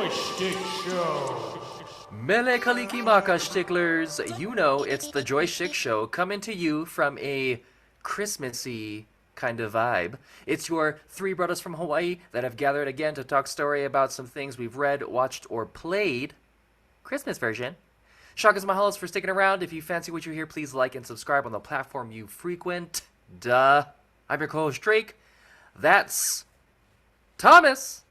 Joy Schtick Show. Mele Kalikimaka Sticklers, you know it's the Joy Schtick Show coming to you from a Christmassy kind of vibe. It's your three brothers from Hawaii that have gathered again to talk story about some things we've read, watched, or played. Christmas version. Shakas Mahalos for sticking around. If you fancy what you hear, please like and subscribe on the platform you frequent. Duh. I'm your co-host Drake. That's Thomas.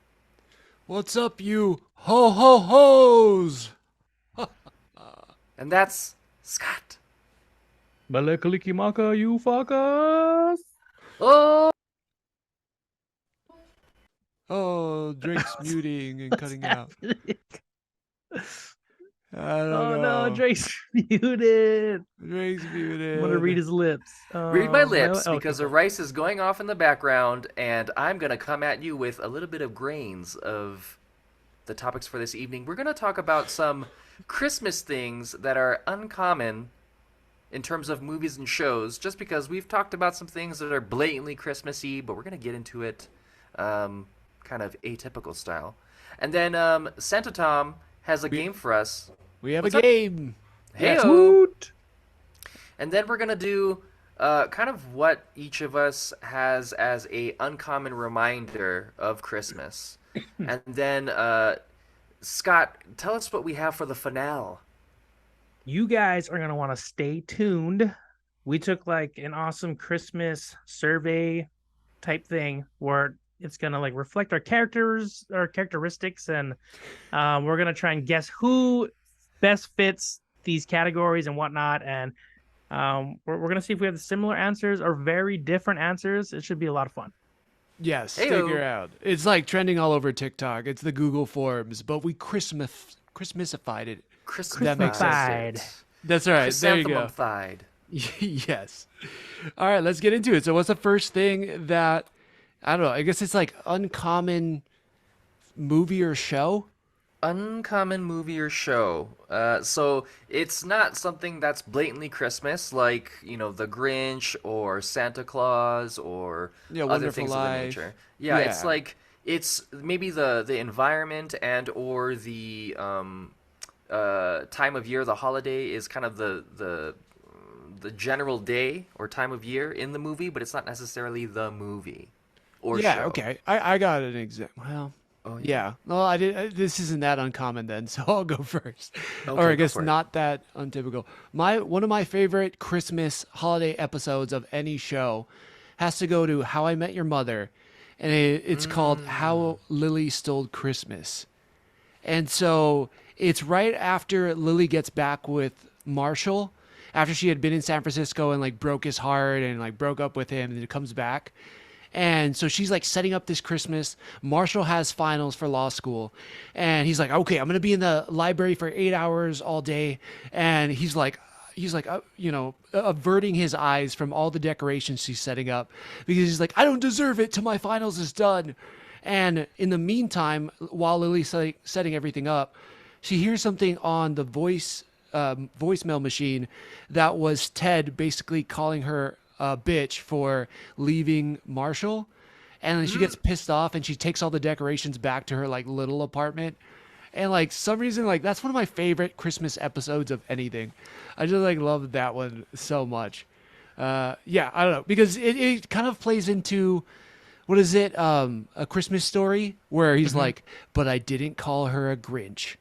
What's up, you ho-ho-hos? And that's Scott. Malekalikimaka, you fuckers! Oh, Oh, Drake's muting and cutting out. I don't Oh know. no, Drake's muted. Drake's muted. I'm gonna read his lips. read my lips okay, because the cool. rice is going off in the background, and I'm going to come at you with a little bit of grains of the topics for this evening. We're going to talk about some Christmas things that are uncommon in terms of movies and shows, just because we've talked about some things that are blatantly Christmassy, but we're going to get into it kind of atypical style. And then Santa Tom has a game for us. We have What's a up? game. Hey-o. Woot! And then we're going to do kind of what each of us has as a uncommon reminder of Christmas. And then, Scott, tell us what we have for the finale. You guys are gonna want to stay tuned. We took like an awesome Christmas survey type thing where it's gonna like reflect our characters, our characteristics, and we're gonna try and guess who best fits these categories and whatnot. And we're gonna see if we have similar answers or very different answers. It should be a lot of fun. Yes, stick Hey-o. around. It's like trending all over TikTok. It's the Google Forms, but we Christmasified it. That makes sense. Christmasified. That's all right. There you go. Chrysanthemum-fied. Yes. All right, let's get into it. So what's the first thing that, I don't know, I guess it's like uncommon movie or show? Uncommon movie or show. So it's not something that's blatantly Christmas, like, you know, The Grinch or Santa Claus or Yeah, other Wonderful things of the Life. nature. Yeah, it's Yeah. like it's maybe the environment and or the time of year, the holiday is kind of the general day or time of year in the movie, but it's not necessarily the movie or Yeah, show. okay. I got an example. Well, Oh, yeah. Well, this isn't that uncommon then, so I'll go first. Okay, Or I go guess for it. not that untypical. One of my favorite Christmas holiday episodes of any show has to go to How I Met Your Mother, and it's called How Lily Stole Christmas. And so it's right after Lily gets back with Marshall, after she had been in San Francisco and like broke his heart and like broke up with him, and it comes back. And so she's like setting up this Christmas. Marshall has finals for law school. And he's like, okay, I'm going to be in the library for 8 hours all day. And he's like, averting his eyes from all the decorations she's setting up because he's like, I don't deserve it till my finals is done. And in the meantime, while Lily's setting everything up, she hears something on the voicemail machine that was Ted basically calling her a bitch for leaving Marshall. And then she gets pissed off and she takes all the decorations back to her like little apartment. And like some reason, like that's one of my favorite Christmas episodes of anything. I just like love that one so much. Yeah, I don't know, because it kind of plays into, what is it? A Christmas Story where he's like, but I didn't call her a Grinch.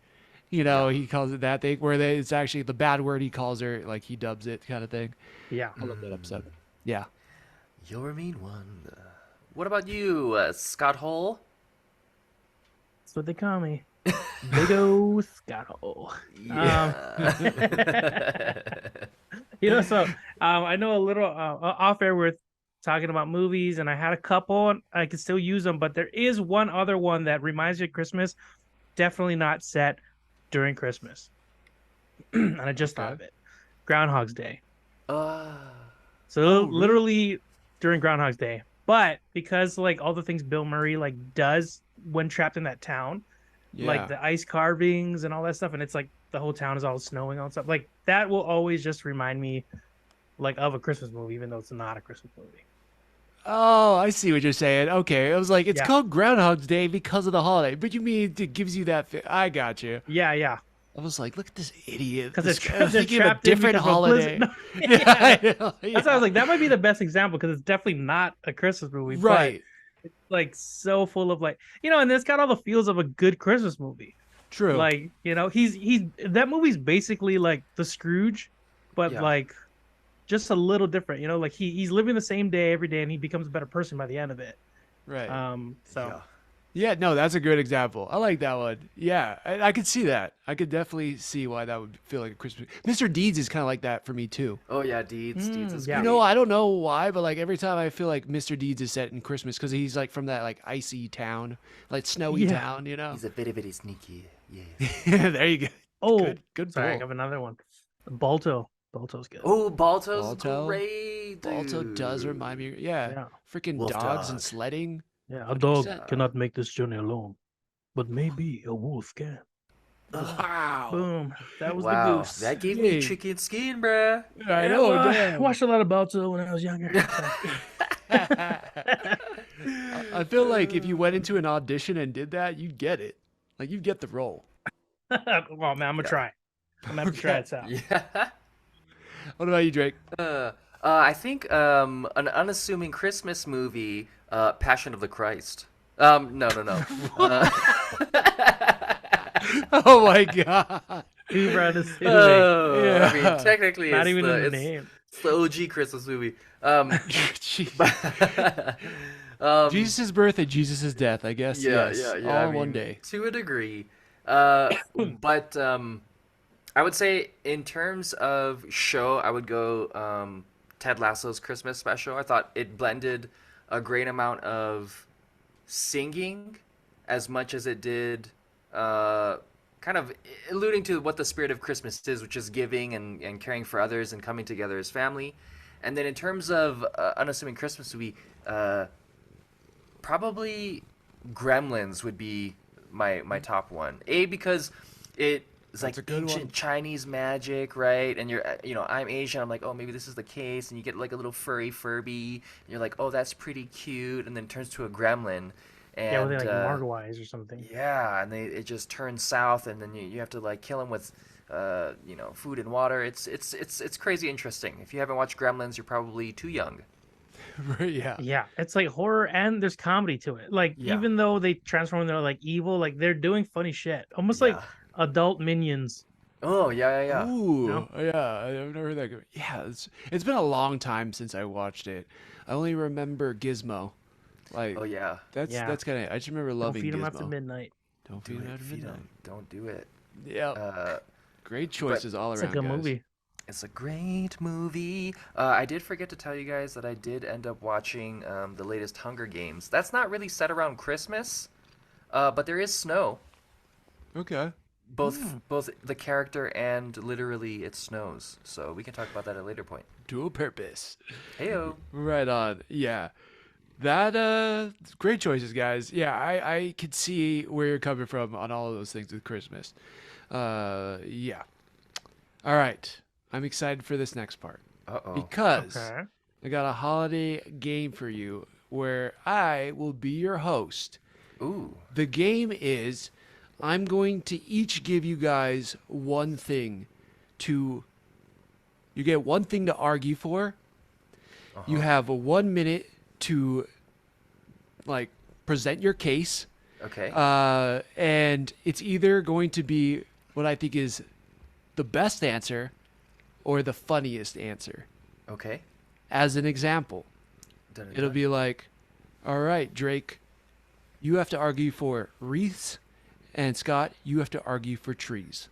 You know, he calls it that thing where it's actually the bad word he calls her, like he dubs it kind of thing. Yeah. I love that episode. Yeah. You're a mean one. What about you, Scott Hole? That's what they call me. Big O Scott Hole. Yeah. So I know a little off air we're talking about movies, and I had a couple, and I could still use them, but there is one other one that reminds me of Christmas. Definitely not set during Christmas. And I just thought of it. Groundhog's Day. So literally during Groundhog's Day. But because like all the things Bill Murray like does when trapped in that town, like the ice carvings and all that stuff, and it's like the whole town is all snowing and stuff, like that will always just remind me like of a Christmas movie, even though it's not a Christmas movie. Oh, I see what you're saying. Okay, I was like, it's Yeah. called Groundhog's Day because of the holiday, but you mean it gives you that? I got you. Yeah. I was like, look at this idiot. Because This they're, guy they're thinking of a trapped in different because of a blizzard. holiday. No, Yeah, yeah. I know, That's why I was yeah. like, that might be the best example because it's definitely not a Christmas movie, but Right. like so full of like, and it's got all the feels of a good Christmas movie. True. Like, he's that movie's basically like the Scrooge, but Yeah. like just a little different. Like he's living the same day every day, and he becomes a better person by the end of it. Right. So Yeah. Yeah, no, that's a good example. I like that one. Yeah, I could see that. I could definitely see why that would feel like a Christmas. Mr. Deeds is kind of like that for me too. Oh yeah, Deeds. Deeds is yeah. great. I don't know why, but like every time I feel like Mr. Deeds is set in Christmas because he's like from that like icy town, like snowy Yeah. town, He's a very sneaky. Yeah. There you go. oh, Good sorry, I pull. have another one. Balto. Balto's good. Oh, Balto's Balto? great. Balto does dude. remind me. Yeah, Yeah. freaking Wolf dogs dog. and sledding. Yeah, a dog 100%. cannot make this journey alone, but maybe a wolf can. Wow. Boom. That was the Wow, goose. that gave Yay. me chicken skin, bruh. I know. well, I Damn. watched a lot of Balto when I was younger. I feel like if you went into an audition and did that, you'd get it. Like you'd get the role. Oh man, I'm gonna try. I'm gonna have to try it out. Yeah. What about you, Drake? I think an unassuming Christmas movie, Passion of the Christ. No. Oh my god. Who brought this movie? Oh, Yeah. I mean, technically, Not it's even the, in the it's, name. it's the OG Christmas movie. Jeez. Jesus' birth and Jesus' death, I guess. Yeah, yes. yeah. All I in one mean, day. to a degree. But I would say in terms of show, I would go Ted Lasso's Christmas Special. I thought it blended a great amount of singing as much as it did kind of alluding to what the spirit of Christmas is, which is giving and caring for others and coming together as family. And then in terms of unassuming Christmas movie, probably Gremlins would be my top one. Because it's like That's a good ancient one. Chinese magic, right? And I'm Asian. I'm like, oh, maybe this is the case. And you get like a little furry Furby. And you're like, oh, that's pretty cute. And then it turns to a gremlin. And, Yeah, with like Margwise or something. yeah, and it just turns south, and then you have to like kill him with, food and water. It's crazy interesting. If you haven't watched Gremlins, you're probably too young. Yeah. Yeah, it's like horror and there's comedy to it. Like Yeah. even though they transform into like evil, like they're doing funny shit, almost like Yeah. adult minions. Oh yeah. Ooh, No? yeah, I've never heard that. Yeah, it's been a long time since I watched it. I only remember Gizmo. Like, Oh yeah. that's kind of. I just remember Don't loving feed them Gizmo. after midnight. Don't Do feed it. him after Feed midnight. 'em. Don't do it. Yeah, great choices all It's around. a good guys. movie. It's a great movie. I did forget to tell you guys that I did end up watching the latest Hunger Games. That's not really set around Christmas, but there is snow. Okay. Both the character and literally it snows. So we can talk about that at a later point. Dual purpose. Heyo. Right on. Yeah. That great choices, guys. Yeah, I could see where you're coming from on all of those things with Christmas. Yeah. All right. I'm excited for this next part Uh-oh. because Okay. I got a holiday game for you where I will be your host. Ooh. The game is I'm going to each give you guys one thing to you get one thing to argue for. You have 1 minute to like present your case. Okay. And it's either going to be what I think is the best answer or the funniest answer. Okay. As an example, Dun-dun-dun. it'll be like, all right, Drake, you have to argue for wreaths, and Scott, you have to argue for trees.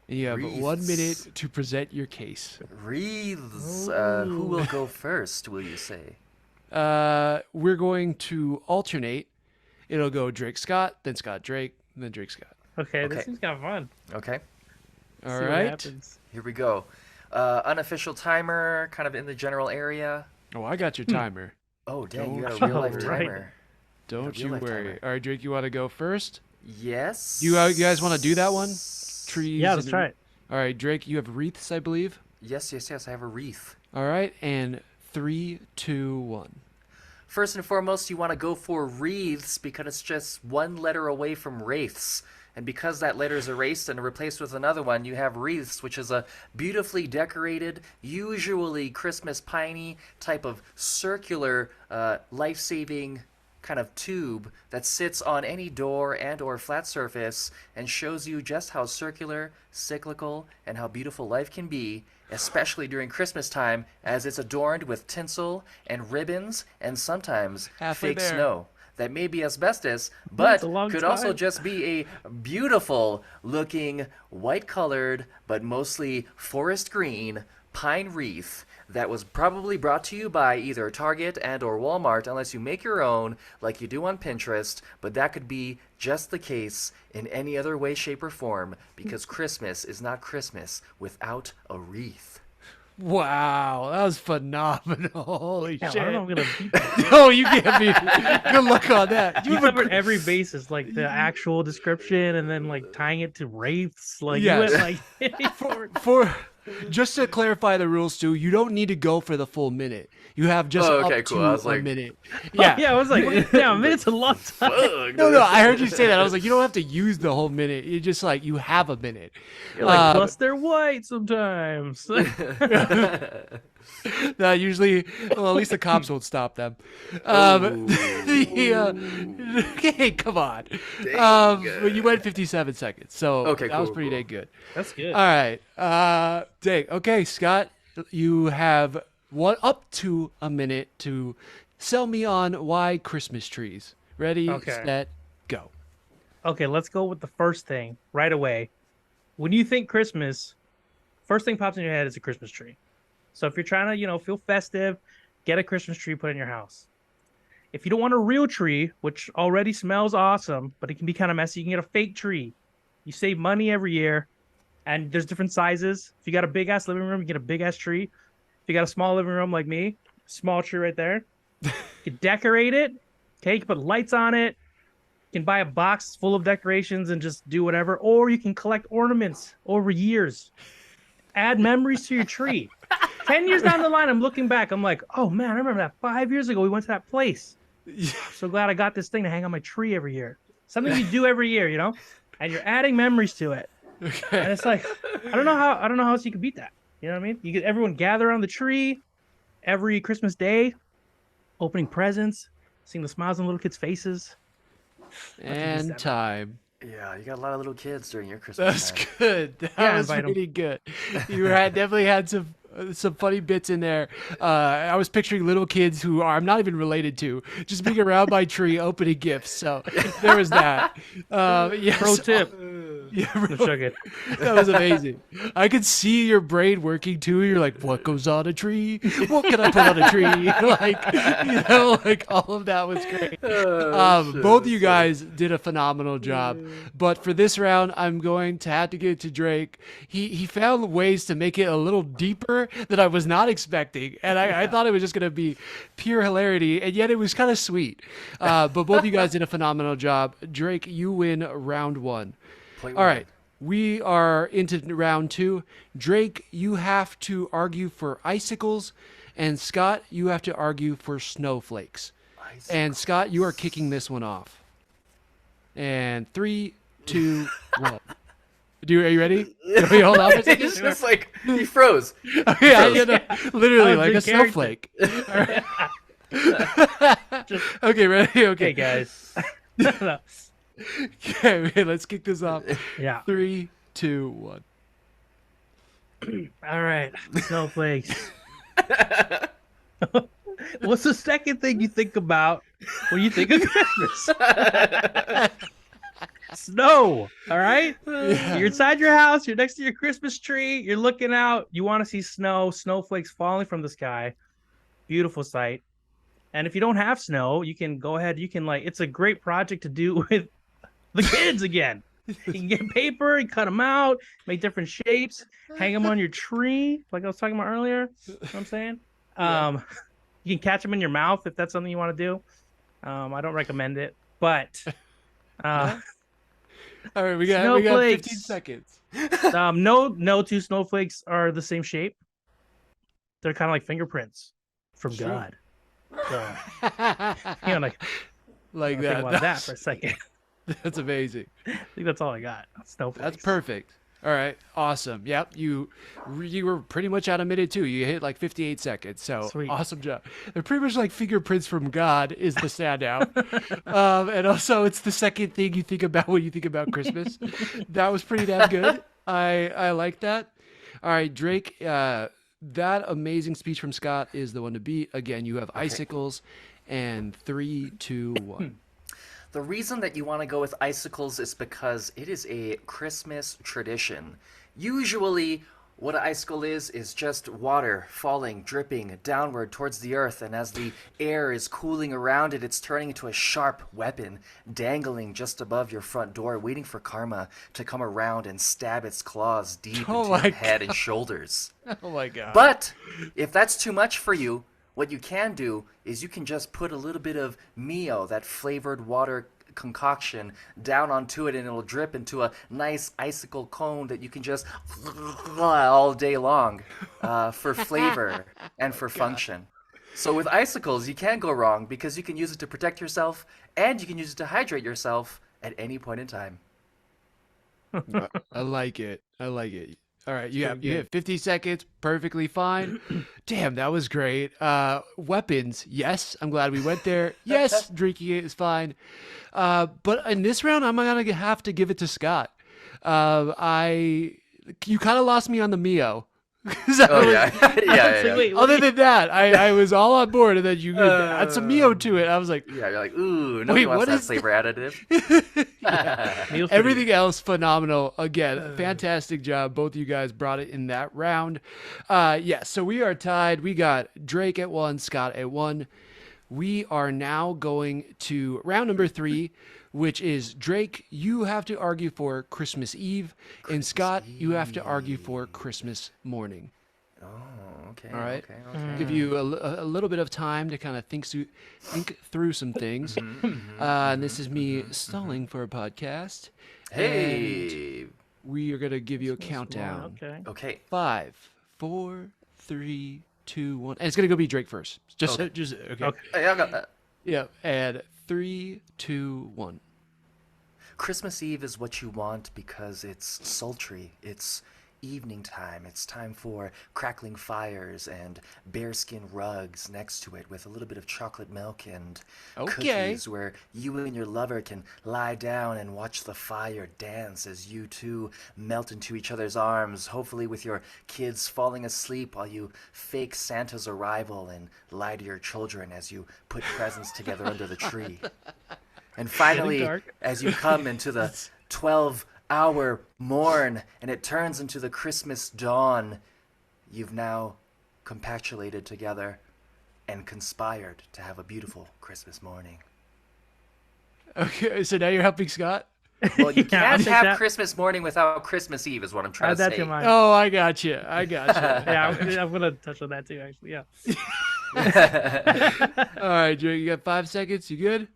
And you have 1 minute Wreaths. to present your case. Wreaths. Who will go first, will you say? We're going to alternate. It'll go Drake Scott, then Scott Drake, and then Drake Scott. Okay, Okay. this seems kind of fun. Okay. All See what right. happens. Here we go. Unofficial timer, kind of in the general area. Oh, I got your timer. Oh, dang, you Don't got a real life you- Right. timer. Don't real you life worry. timer. All right, Drake, you want to go first? Yes. You guys want to do that one? Trees. Yeah, let's and- try it. All right, Drake, you have wreaths, I believe. Yes. I have a wreath. All right, and 3, 2, 1. First and foremost, you want to go for wreaths because it's just one letter away from wraiths. And because that letter is erased and replaced with another one, you have wreaths, which is a beautifully decorated, usually Christmas piney type of circular, life-saving kind of tube that sits on any door and or flat surface and shows you just how circular, cyclical, and how beautiful life can be, especially during Christmas time, as it's adorned with tinsel and ribbons and sometimes Halfway fake there. snow that may be asbestos, That's but a long could also time. just be a beautiful looking white colored but mostly forest green pine wreath that was probably brought to you by either Target and or Walmart, unless you make your own like you do on Pinterest, but that could be just the case in any other way, shape, or form, because Christmas is not Christmas without a wreath. Wow, that was phenomenal. Holy Yeah, I shit. don't know if I'm gonna beat that. No, you can't be. Good luck on that. You have a covered gr- every basis, like the actual description, and then like tying it to wraiths. Like Yes. you went like for just to clarify the rules, Stu, you don't need to go for the full minute. You have just Oh, okay, up cool. to I was a like- minute. yeah, Yeah. yeah. I was like, damn, a minute's a long time. No, I heard you say that. I was like, you don't have to use the whole minute. You just like you have a minute. You're like, plus they're white sometimes. That usually, well, at least the cops won't stop them. Okay, come on. But you went 57 seconds, so Okay, that was cool, pretty cool. dang good. That's good. All right, dang. Okay, Scott, you have up to a minute to sell me on why Christmas trees. Ready, Okay. set, go. Okay, let's go with the first thing right away. When you think Christmas, first thing pops in your head is a Christmas tree. So if you're trying to, feel festive, get a Christmas tree put in your house. If you don't want a real tree, which already smells awesome, but it can be kind of messy, you can get a fake tree. You save money every year, and there's different sizes. If you got a big ass living room, you get a big ass tree. If you got a small living room like me, small tree right there. You can decorate it. Okay, you can put lights on it. You can buy a box full of decorations and just do whatever, or you can collect ornaments over years. Add memories to your tree. 10 years down the line, I'm looking back. I'm like, oh man, I remember that 5 years ago. We went to that place. I'm so glad I got this thing to hang on my tree every year. Something you do every year, and you're adding memories to it. And it's like, I don't know how else you could beat that. You know what I mean? You get everyone gather around the tree every Christmas day, opening presents, seeing the smiles on little kids' faces. And time. Yeah, you got a lot of little kids during your Christmas That's time. good. That Yeah, was invite 'em. pretty good. You definitely had some funny bits in there. I was picturing little kids who I'm not even related to, just being around my tree opening gifts. So there was that. Yes. Pro tip. Yeah, I'm joking. that was amazing. I could see your brain working too. You're like, what goes on a tree? What can I put on a tree? Like all of that was great. Both of you guys did a phenomenal job. But for this round, I'm going to have to give it to Drake. He found ways to make it a little deeper that I was not expecting. And I thought it was just going to be pure hilarity. And yet it was kind of sweet. But both of you guys did a phenomenal job. Drake, you win round one. Point All one. right. We are into round two. Drake, you have to argue for icicles. And Scott, you have to argue for snowflakes. And Scott, you are kicking this one off. And 3, 2, 1. Are you ready? Wait, hold on for a second. It's just like he froze. Yeah, literally I was like in a character. snowflake. Okay, ready? Okay, Hey guys. No. Okay, let's kick this off. Yeah. 3, 2, 1. All right. Snowflakes. What's the second thing you think about when you think of Christmas? Snow. All right. You're inside your house. You're next to your Christmas tree. You're looking out. You want to see snow, snowflakes falling from the sky. Beautiful sight. And if you don't have snow, you can go ahead. You can it's a great project to do with the kids again. You can get paper and cut them out, make different shapes, hang them on your tree, like I was talking about earlier. You know what I'm saying? You can catch them in your mouth if that's something you want to do. I don't recommend it, but All right, we got 15 Snowflakes. seconds. no two snowflakes are the same shape. They're kind of like fingerprints from Sure. God. So, you know, like think that. about that for a second. That's amazing. I think that's all I got. Snowflakes. That's perfect. All right, awesome. Yep, you were pretty much out of minute two. You hit like 58 seconds. So Sweet. awesome job. They're pretty much like fingerprints from God is the standout, and also it's the second thing you think about when you think about Christmas. That was pretty damn good. I like that. All right, Drake. That amazing speech from Scott is the one to beat. Again, you have icicles, and 3, 2, 1. The reason that you want to go with icicles is because it is a Christmas tradition. Usually, what an icicle is just water falling, dripping downward towards the earth, and as the air is cooling around it, it's turning into a sharp weapon, dangling just above your front door, waiting for karma to come around and stab its claws deep into your head and shoulders. Oh my God. But if that's too much for you, what you can do is you can just put a little bit of Mio, that flavored water concoction, down onto it, and it'll drip into a nice icicle cone that you can just all day long for flavor and for function. So with icicles, you can't go wrong because you can use it to protect yourself and you can use it to hydrate yourself at any point in time. I like it. I like it. All right, you have 50 seconds, perfectly fine. Damn, that was great. Weapons, yes, I'm glad we went there. Yes, drinking it is fine. But in this round, I'm gonna have to give it to Scott. You kind of lost me on the Mio. Yeah. Wait, Other than that, I was all on board, and then you add some Mio to it. I was like, Yeah, you're like, ooh, nobody wants that flavor additive. everything else phenomenal. Again, fantastic job. Both of you guys brought it in that round. So we are tied. We got Drake at 1, Scott at 1. We are now going to round number 3, which is Drake, you have to argue for Christmas Eve, and Scott, you have to argue for Christmas morning. Oh, okay. All right. Okay. Give you a little bit of time to kind of think through some things. And this is me stalling for a podcast. Hey. And we are going to give you a countdown. Okay. 5, 4, 3, 2, 1. And it's going to go be Drake first. Okay. Hey, I got that. Yeah. And 3, 2, 1. Christmas Eve is what you want because it's sultry. It's evening time. It's time for crackling fires and bearskin rugs next to it with a little bit of chocolate milk and cookies where you and your lover can lie down and watch the fire dance as you two melt into each other's arms, hopefully with your kids falling asleep while you fake Santa's arrival and lie to your children as you put presents together under the tree. And finally, as you come into the 12-hour morn and it turns into the Christmas dawn, you've now compactulated together and conspired to have a beautiful Christmas morning. Okay, so now you're helping Scott? Well, you can't have Christmas morning without Christmas Eve is what I'm trying to say. Oh, I got you. Yeah, I'm going to touch on that too, actually. Yeah. All right, Joey, you got 5 seconds. You good?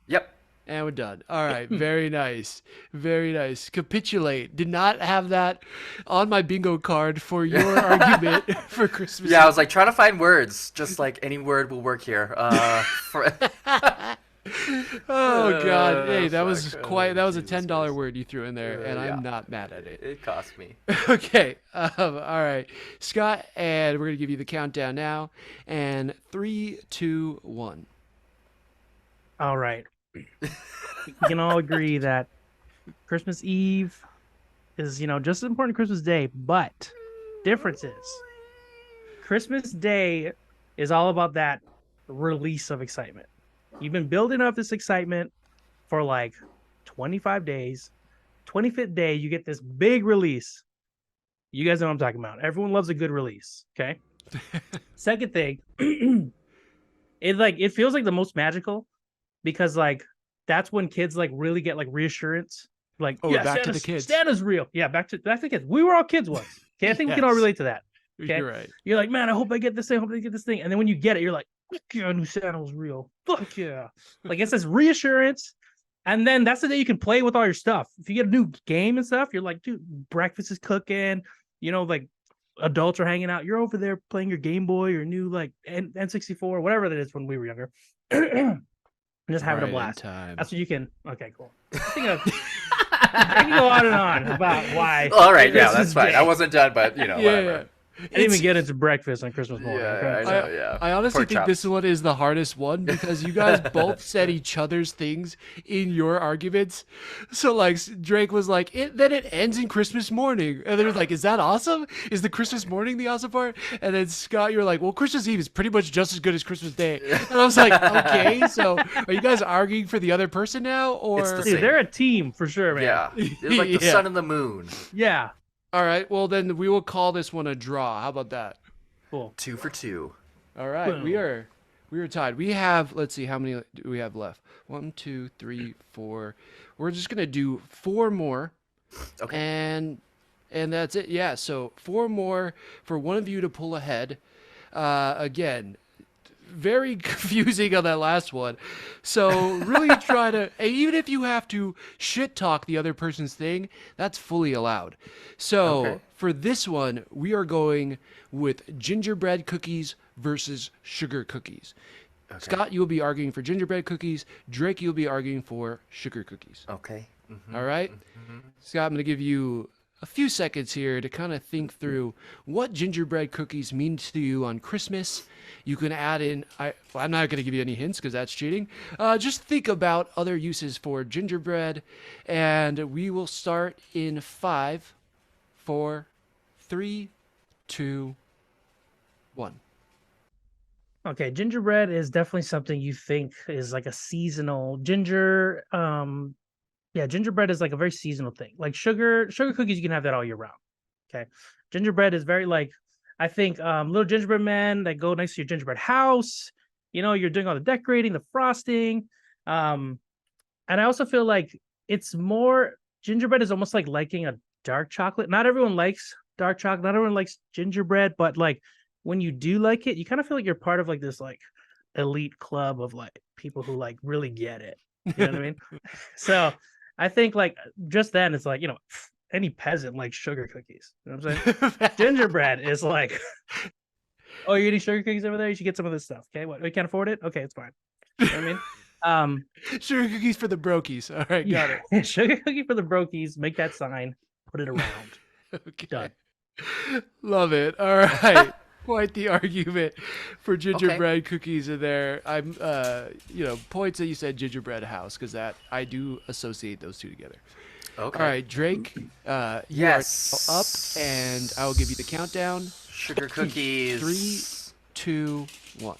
Yep. And we're done. All right. Very nice. Very nice. Capitulate. Did not have that on my bingo card for your argument for Christmas. Yeah, I was like trying to find words. Just like any word will work here. Oh God! Hey, that was a $10 word you threw in there, and I'm not mad at it. It cost me. Okay. All right, Scott, and we're gonna give you the countdown now, and 3, 2, 1. All right. We can all agree that Christmas Eve is, just as important as Christmas Day, but difference is Christmas Day is all about that release of excitement. You've been building up this excitement for like 25 days. 25th day, you get this big release. You guys know what I'm talking about. Everyone loves a good release. Okay. Second thing, it feels like the most magical because that's when kids really get reassurance. Like, oh, yeah, back to the kids. Santa's real. Yeah, back to the kids. We were all kids once. Okay, I think we can all relate to that. Okay, you're right. You're like, man, I hope I get this thing. I hope I get this thing. And then when you get it, you're like, fuck yeah, I knew Santa was real. Fuck yeah. It's this reassurance. And then that's the day you can play with all your stuff. If you get a new game and stuff, you're like, dude, breakfast is cooking. adults are hanging out. You're over there playing your Game Boy or new like N64, whatever that is when we were younger. Just having a Right in blast. time. That's what you can. Okay, cool. I can go on and on about why. All right, yeah, Christmas that's fine. Day. I wasn't done, but Yeah, whatever. I didn't even get into breakfast on Christmas morning. Yeah, okay? I know, yeah. I honestly Pork think chops. this one is the hardest one because you guys both said each other's things in your arguments. So like Drake was like, then it ends in Christmas morning. And then like, is that awesome? Is the Christmas morning the awesome part? And then Scott, you're like, well, Christmas Eve is pretty much just as good as Christmas Day. And I was like, okay, so are you guys arguing for the other person now? Or It's the Dude, same. they're a team for sure, man. Yeah, it's like the Yeah. sun and the moon. Yeah. all right, well then we will call this one a draw. How about that? Cool. 2 for 2. All right, Boom. we are tied. We have, let's see, how many do we have left? 1, 2, 3, 4. We're just gonna do 4 more, Okay. and that's it. Yeah, so 4 more for one of you to pull ahead. Again, very confusing on that last one. So really try to, and even if you have to shit talk the other person's thing, that's fully allowed. So Okay. for this one, we are going with gingerbread cookies versus sugar cookies. Okay. Scott, you'll be arguing for gingerbread cookies. Drake, you'll be arguing for sugar cookies. Okay. Mhm. All right? Scott, I'm going to give you a few seconds here to kind of think through what gingerbread cookies mean to you on Christmas. You can add in, I'm not going to give you any hints because that's cheating. Just think about other uses for gingerbread. And we will start in 5, 4, 3, 2, 1. Okay, gingerbread is definitely something you think is like a seasonal yeah, gingerbread is like a very seasonal thing. Like sugar cookies, you can have that all year round. Okay. Gingerbread is very like, I think little gingerbread men that go next to your gingerbread house. You know, you're doing all the decorating, the frosting. And I also feel like it's more gingerbread is almost like liking a dark chocolate. Not everyone likes dark chocolate, not everyone likes gingerbread, but like when you do like it, you kind of feel like you're part of like this like elite club of like people who like really get it. You know what I mean? So I think like just then it's like, you know, any peasant likes sugar cookies. You know what I'm saying? Gingerbread is like, oh, you're eating sugar cookies over there? You should get some of this stuff. Okay. What, you can't afford it? Okay, it's fine. You know what I mean? Sugar cookies for the brokies. All right, got it. Sugar cookie for the brokies. Make that sign. Put it around. Okay. Done. Love it. All right. Quite the argument for gingerbread cookies in there. I'm, points that you said gingerbread house because that I do associate those two together. Okay. All right, Drake. Yes. You are up, and I will give you the countdown. Sugar cookies. 3, 2, 1.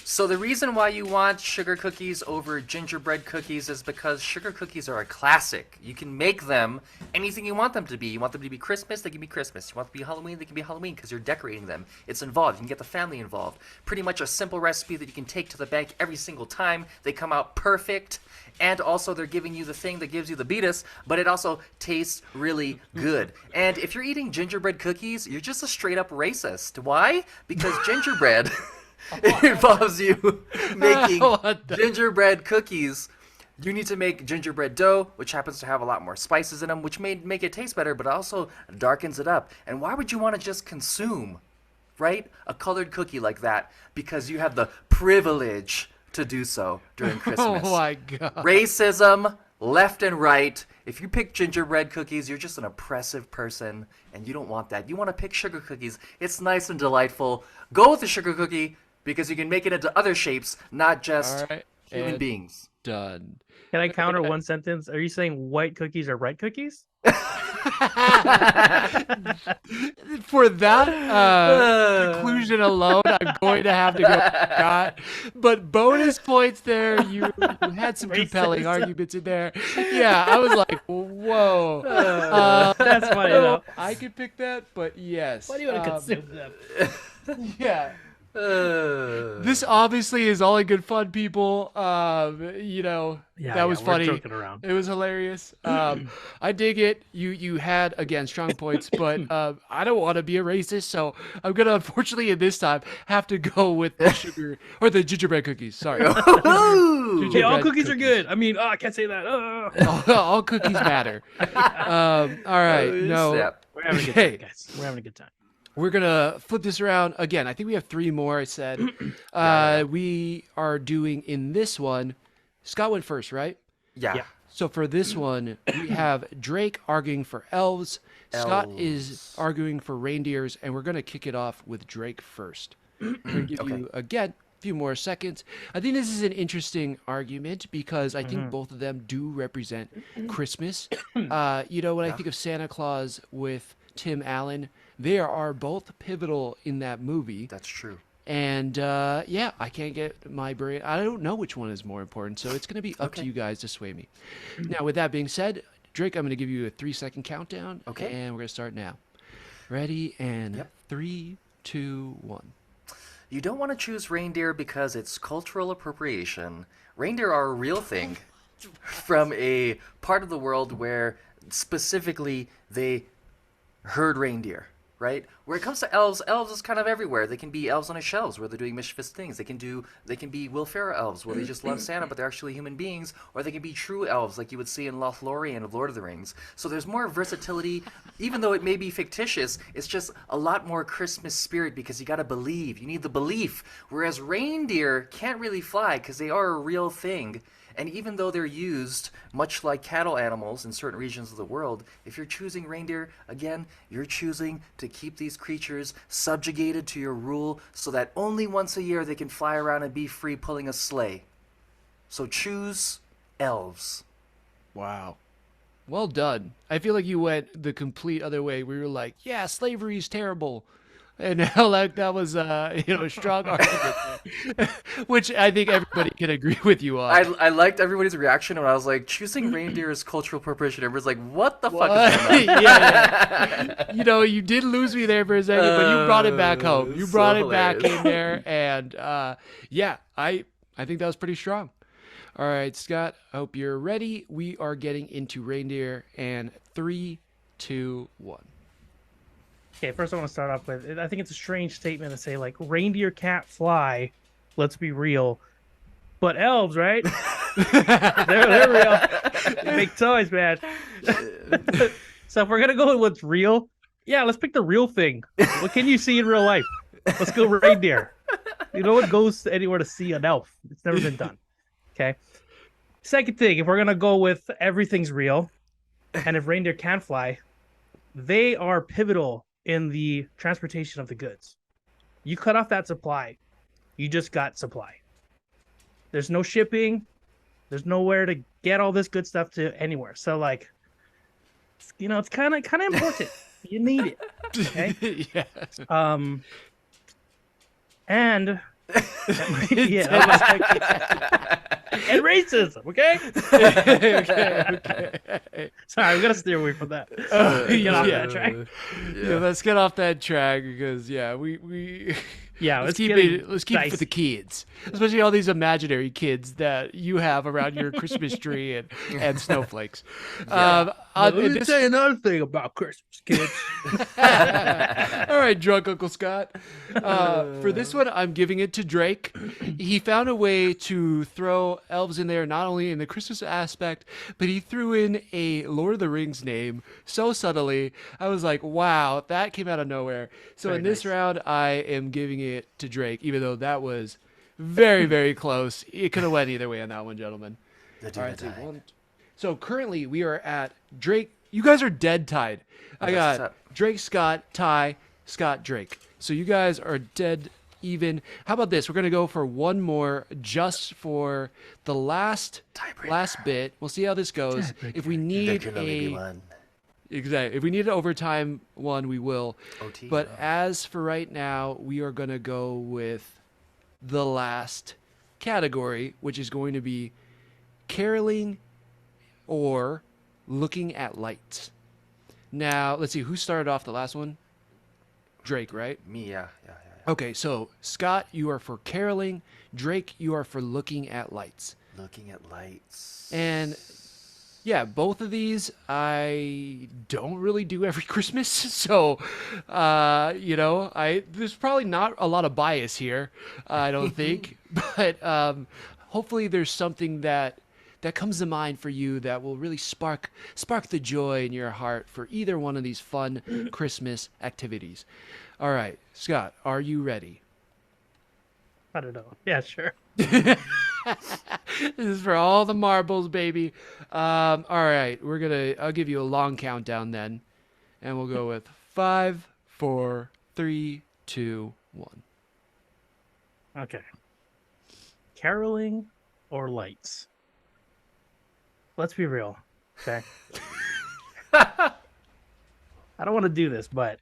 So the reason why you want sugar cookies over gingerbread cookies is because sugar cookies are a classic. You can make them anything you want them to be. You want them to be Christmas, they can be Christmas. You want them to be Halloween, they can be Halloween because you're decorating them. It's involved. You can get the family involved. Pretty much a simple recipe that you can take to the bank every single time. They come out perfect. And also they're giving you the thing that gives you the beatus, but it also tastes really good. And if you're eating gingerbread cookies, you're just a straight up racist. Why? Because gingerbread... It involves you making gingerbread cookies. You need to make gingerbread dough, which happens to have a lot more spices in them, which may make it taste better, but also darkens it up. And why would you want to just consume, right, a colored cookie like that? Because you have the privilege to do so during Christmas. Oh my God. Racism, left and right. If you pick gingerbread cookies, you're just an oppressive person, and you don't want that. You want to pick sugar cookies. It's nice and delightful. Go with the sugar cookie, because you can make it into other shapes, not just All right, human and being. Done. Can I counter one sentence? Are you saying white cookies are right cookies? For that conclusion alone, I'm going to have to go with Scott. But bonus points there. You had some compelling arguments in there. Yeah, I was like, whoa. That's funny enough. I could pick that, but yes. Why do you want to consume them? Yeah. This obviously is all in good fun, people. That was funny. We're joking around. It was hilarious. I dig it. You had again strong points, but I don't want to be a racist, so I'm gonna unfortunately at this time have to go with the sugar or the gingerbread cookies. Sorry. Okay, all cookies are good. I mean, I can't say that. all cookies matter. All right. No. Snap. We're having a good time, guys. We're having a good time. we're gonna flip this around again. I think we have 3 more. I said we are doing in this one. Scott went first, right? Yeah. Yeah. So for this one, we have Drake arguing for elves. Scott is arguing for reindeers, and we're gonna kick it off with Drake first. We're gonna give you again a few more seconds. I think this is an interesting argument because I think both of them do represent Christmas. When I think of Santa Claus with Tim Allen, they are both pivotal in that movie. That's true. And I can't get my brain. I don't know which one is more important, so it's going to be up to you guys to sway me. Now, with that being said, Drake, I'm going to give you a 3-second countdown. Okay. And we're going to start now. Ready? And 3, 2, 1. You don't want to choose reindeer because it's cultural appropriation. Reindeer are a real thing from a part of the world where specifically they herd reindeer, right? Where it comes to elves, elves is kind of everywhere. They can be elves on the shelves where they're doing mischievous things. They can be Will Ferrell elves where they just love Santa but they're actually human beings, or they can be true elves like you would see in Lothlorien of Lord of the Rings. So there's more versatility, even though it may be fictitious. It's just a lot more Christmas spirit because you got to believe. You need the belief. Whereas reindeer can't really fly because they are a real thing. And even though they're used much like cattle animals in certain regions of the world, if you're choosing reindeer, again, you're choosing to keep these creatures subjugated to your rule so that only once a year they can fly around and be free pulling a sleigh. So choose elves. Wow. Well done. I feel like you went the complete other way. We were like, yeah, slavery is terrible. And that was a strong argument, which I think everybody can agree with you on. I liked everybody's reaction when I was like, choosing reindeer is cultural appropriation. Everyone's like, what the fuck is going on? yeah. You did lose me there for a second, but you brought it back home. You brought it back in there, and I think that was pretty strong. All right, Scott, I hope you're ready. We are getting into reindeer, and 3, 2, 1. Okay, first I want to start off with, I think it's a strange statement to say, like, reindeer can't fly, let's be real, but elves, right? they're real. They make toys, man. So if we're going to go with what's real, let's pick the real thing. What can you see in real life? Let's go reindeer. No one goes anywhere to see an elf. It's never been done. Okay. Second thing, if we're going to go with everything's real, and if reindeer can fly, they are pivotal in the transportation of the goods. You cut off that supply, you just got supply. There's no shipping. There's nowhere to get all this good stuff to anywhere. So like, it's kind of important. You need it. Okay. Yeah. And and racism. Okay. Okay. Sorry, I'm gonna steer away from that. Get off that track. Yeah, let's get off that track because we let's keep it for the kids, especially all these imaginary kids that you have around your Christmas tree and snowflakes. Let me tell you another thing about Christmas, kids. All right, drunk Uncle Scott. For this one, I'm giving it to Drake. He found a way to throw elves in there, not only in the Christmas aspect, but he threw in a Lord of the Rings name so subtly. I was like, wow, that came out of nowhere. So in this round, I am giving it to Drake, even though that was very, very close. It could have went either way on that one, gentlemen. All right, so currently we are at Drake. You guys are dead tied. I got Drake, Scott, tie, Scott, Drake. So you guys are dead even. How about this? We're going to go for one more just for the last bit. We'll see how this goes. If we need if we need an overtime one, we will. But as for right now, we are going to go with the last category, which is going to be caroling or looking at lights. Now, let's see. Who started off the last one? Drake, right? Me, yeah. Okay, so Scott, you are for caroling. Drake, you are for looking at lights. Looking at lights. And yeah, both of these I don't really do every Christmas. So, there's probably not a lot of bias here, I don't think. But hopefully there's something that comes to mind for you that will really spark the joy in your heart for either one of these fun Christmas activities. All right, Scott, are you ready? I don't know. Yeah, sure. This is for all the marbles, baby. All right, I'll give you a long countdown then, and we'll go with 5, 4, 3, 2, 1. Okay. Caroling or lights? Let's be real. Okay. I don't want to do this, but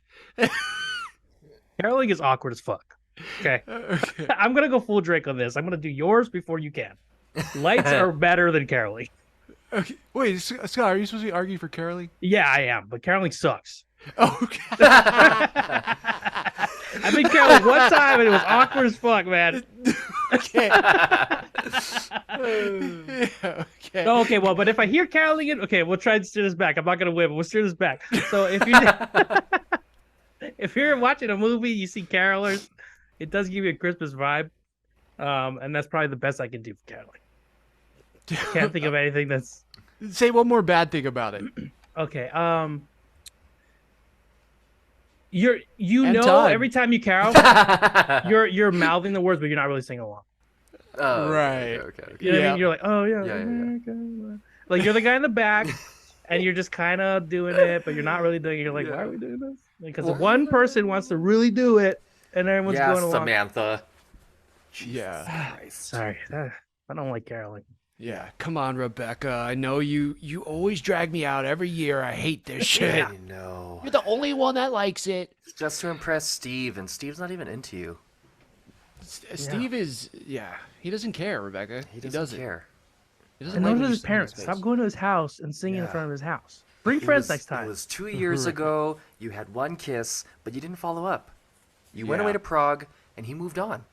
caroling is awkward as fuck. Okay. Okay. I'm gonna go full Drake on this. I'm gonna do yours before you can. Lights are better than caroling. Okay. Wait, Scott, are you supposed to be arguing for caroling? Yeah, I am, but caroling sucks. Okay. I've been caroling one time and it was awkward as fuck, man. Okay. Okay. Oh, okay, well, but if I hear caroling, okay, we'll try and steer this back. I'm not gonna win, but we'll steer this back. So if you're watching a movie, you see carolers, it does give you a Christmas vibe, and that's probably the best I can do for caroling. Can't think of anything that's Say one more bad thing about it. okay. You And know time. every time you carol, you're mouthing the words, but you're not really singing along. Oh, Right. Okay. You know what I Yeah. mean? You're like, oh yeah, Yeah. like you're the guy in the back, and you're just kind of doing it, but you're not really doing it. You're like, why are we doing this? Because if one person wants to really do it, and everyone's Yes, going along. Samantha. Yeah. Christ. Sorry, I don't like caroling. Yeah. Come on, Rebecca. I know you always drag me out every year. I hate this shit. I know. You're the only one that likes it. It's just to impress Steve, and Steve's not even into you. Steve is, he doesn't care, Rebecca. He doesn't care. He doesn't And like those when are you his sing in parents. space. Stop going to his house and singing in Yeah. front of his house. Bring It friends was- next time. It was 2 years ago. You had one kiss, but you didn't follow up. You went Yeah. away to Prague, and he moved on.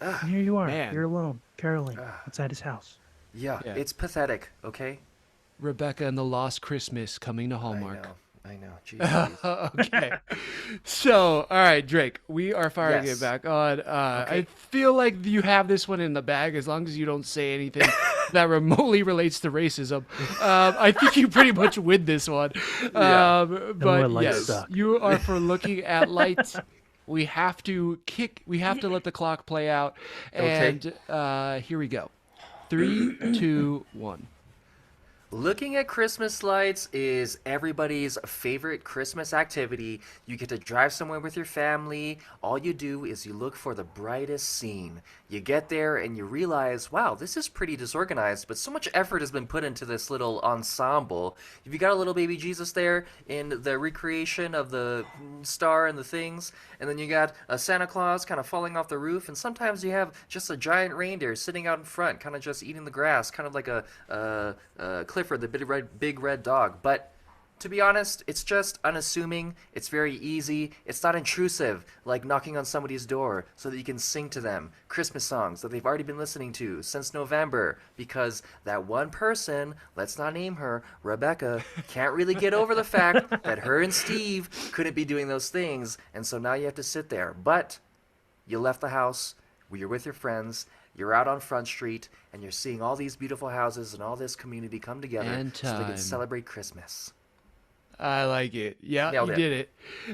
And here you are. Man. You're alone, caroling outside his house. Yeah, Yeah. it's pathetic, okay? Rebecca and the Lost Christmas coming to Hallmark. I know. Jeez. Okay. So, all right, Drake, we are firing Yes. it back on. Okay. I feel like you have this one in the bag as long as you don't say anything that remotely relates to racism. I think you pretty much win this one. Yeah. But lights yes, suck. you are for looking at lights. We have to let the clock play out. Okay. And here we go. 3, 2, 1. Looking at Christmas lights is everybody's favorite Christmas activity. You get to drive somewhere with your family. All you do is you look for the brightest scene. You get there and you realize, wow, this is pretty disorganized, but so much effort has been put into this little ensemble. If you got a little baby Jesus there in the recreation of the star and the things, and then you got a Santa Claus kind of falling off the roof, and sometimes you have just a giant reindeer sitting out in front, kind of just eating the grass, kind of like a Clifford, the big red dog. But to be honest, it's just unassuming. It's very easy. It's not intrusive, like knocking on somebody's door so that you can sing to them Christmas songs that they've already been listening to since November, because that one person, let's not name her, Rebecca, can't really get over the fact that her and Steve couldn't be doing those things, and so now you have to sit there. But you left the house, you're with your friends, you're out on Front Street, and you're seeing all these beautiful houses and all this community come together And so they time. can celebrate Christmas. I like it. Yeah, Nailed you it. did it.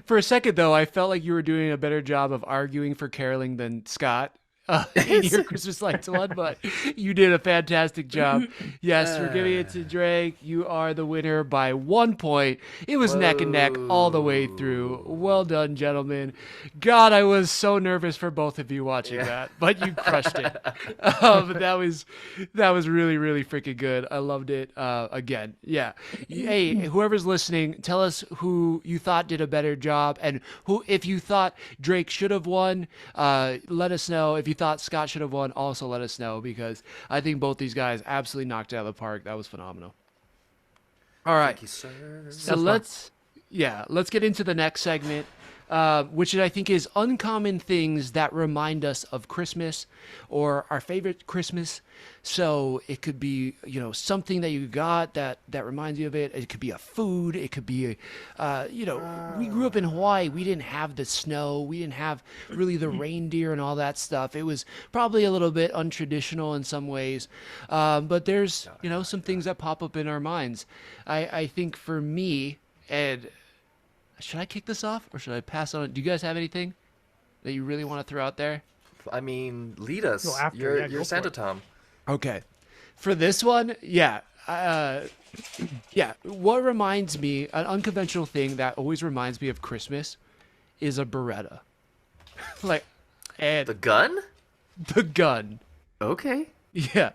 For a second, though, I felt like you were doing a better job of arguing for caroling than Scott in your Christmas lights one, but you did a fantastic job. Yes, we're giving it to Drake. You are the winner by 1 point. It was neck and neck all the way through. Well done, gentlemen. God, I was so nervous for both of you watching that, but you crushed it. That was really, really freaking good. I loved it. Again, yeah. Hey, whoever's listening, tell us who you thought did a better job, and who, if you thought Drake should have won, let us know. If you thought Scott should have won, also let us know, because I think both these guys absolutely knocked it out of the park. That was phenomenal. All right. Thank you, sir. So let's get into the next segment, which I think is uncommon things that remind us of Christmas or our favorite Christmas. So it could be, something that you got that reminds you of it. It could be a food. It could be, we grew up in Hawaii. We didn't have the snow. We didn't have really the reindeer and all that stuff. It was probably a little bit untraditional in some ways. But there's, some things that pop up in our minds. I think for me, and should I kick this off or should I pass on? Do you guys have anything that you really want to throw out there? I mean, lead us. Go after, You're yeah, go for Santa it. Tom. Okay. For this one, yeah. Yeah, what reminds me, an unconventional thing that always reminds me of Christmas is a Beretta. Like, and The gun? the gun. Okay. Yeah,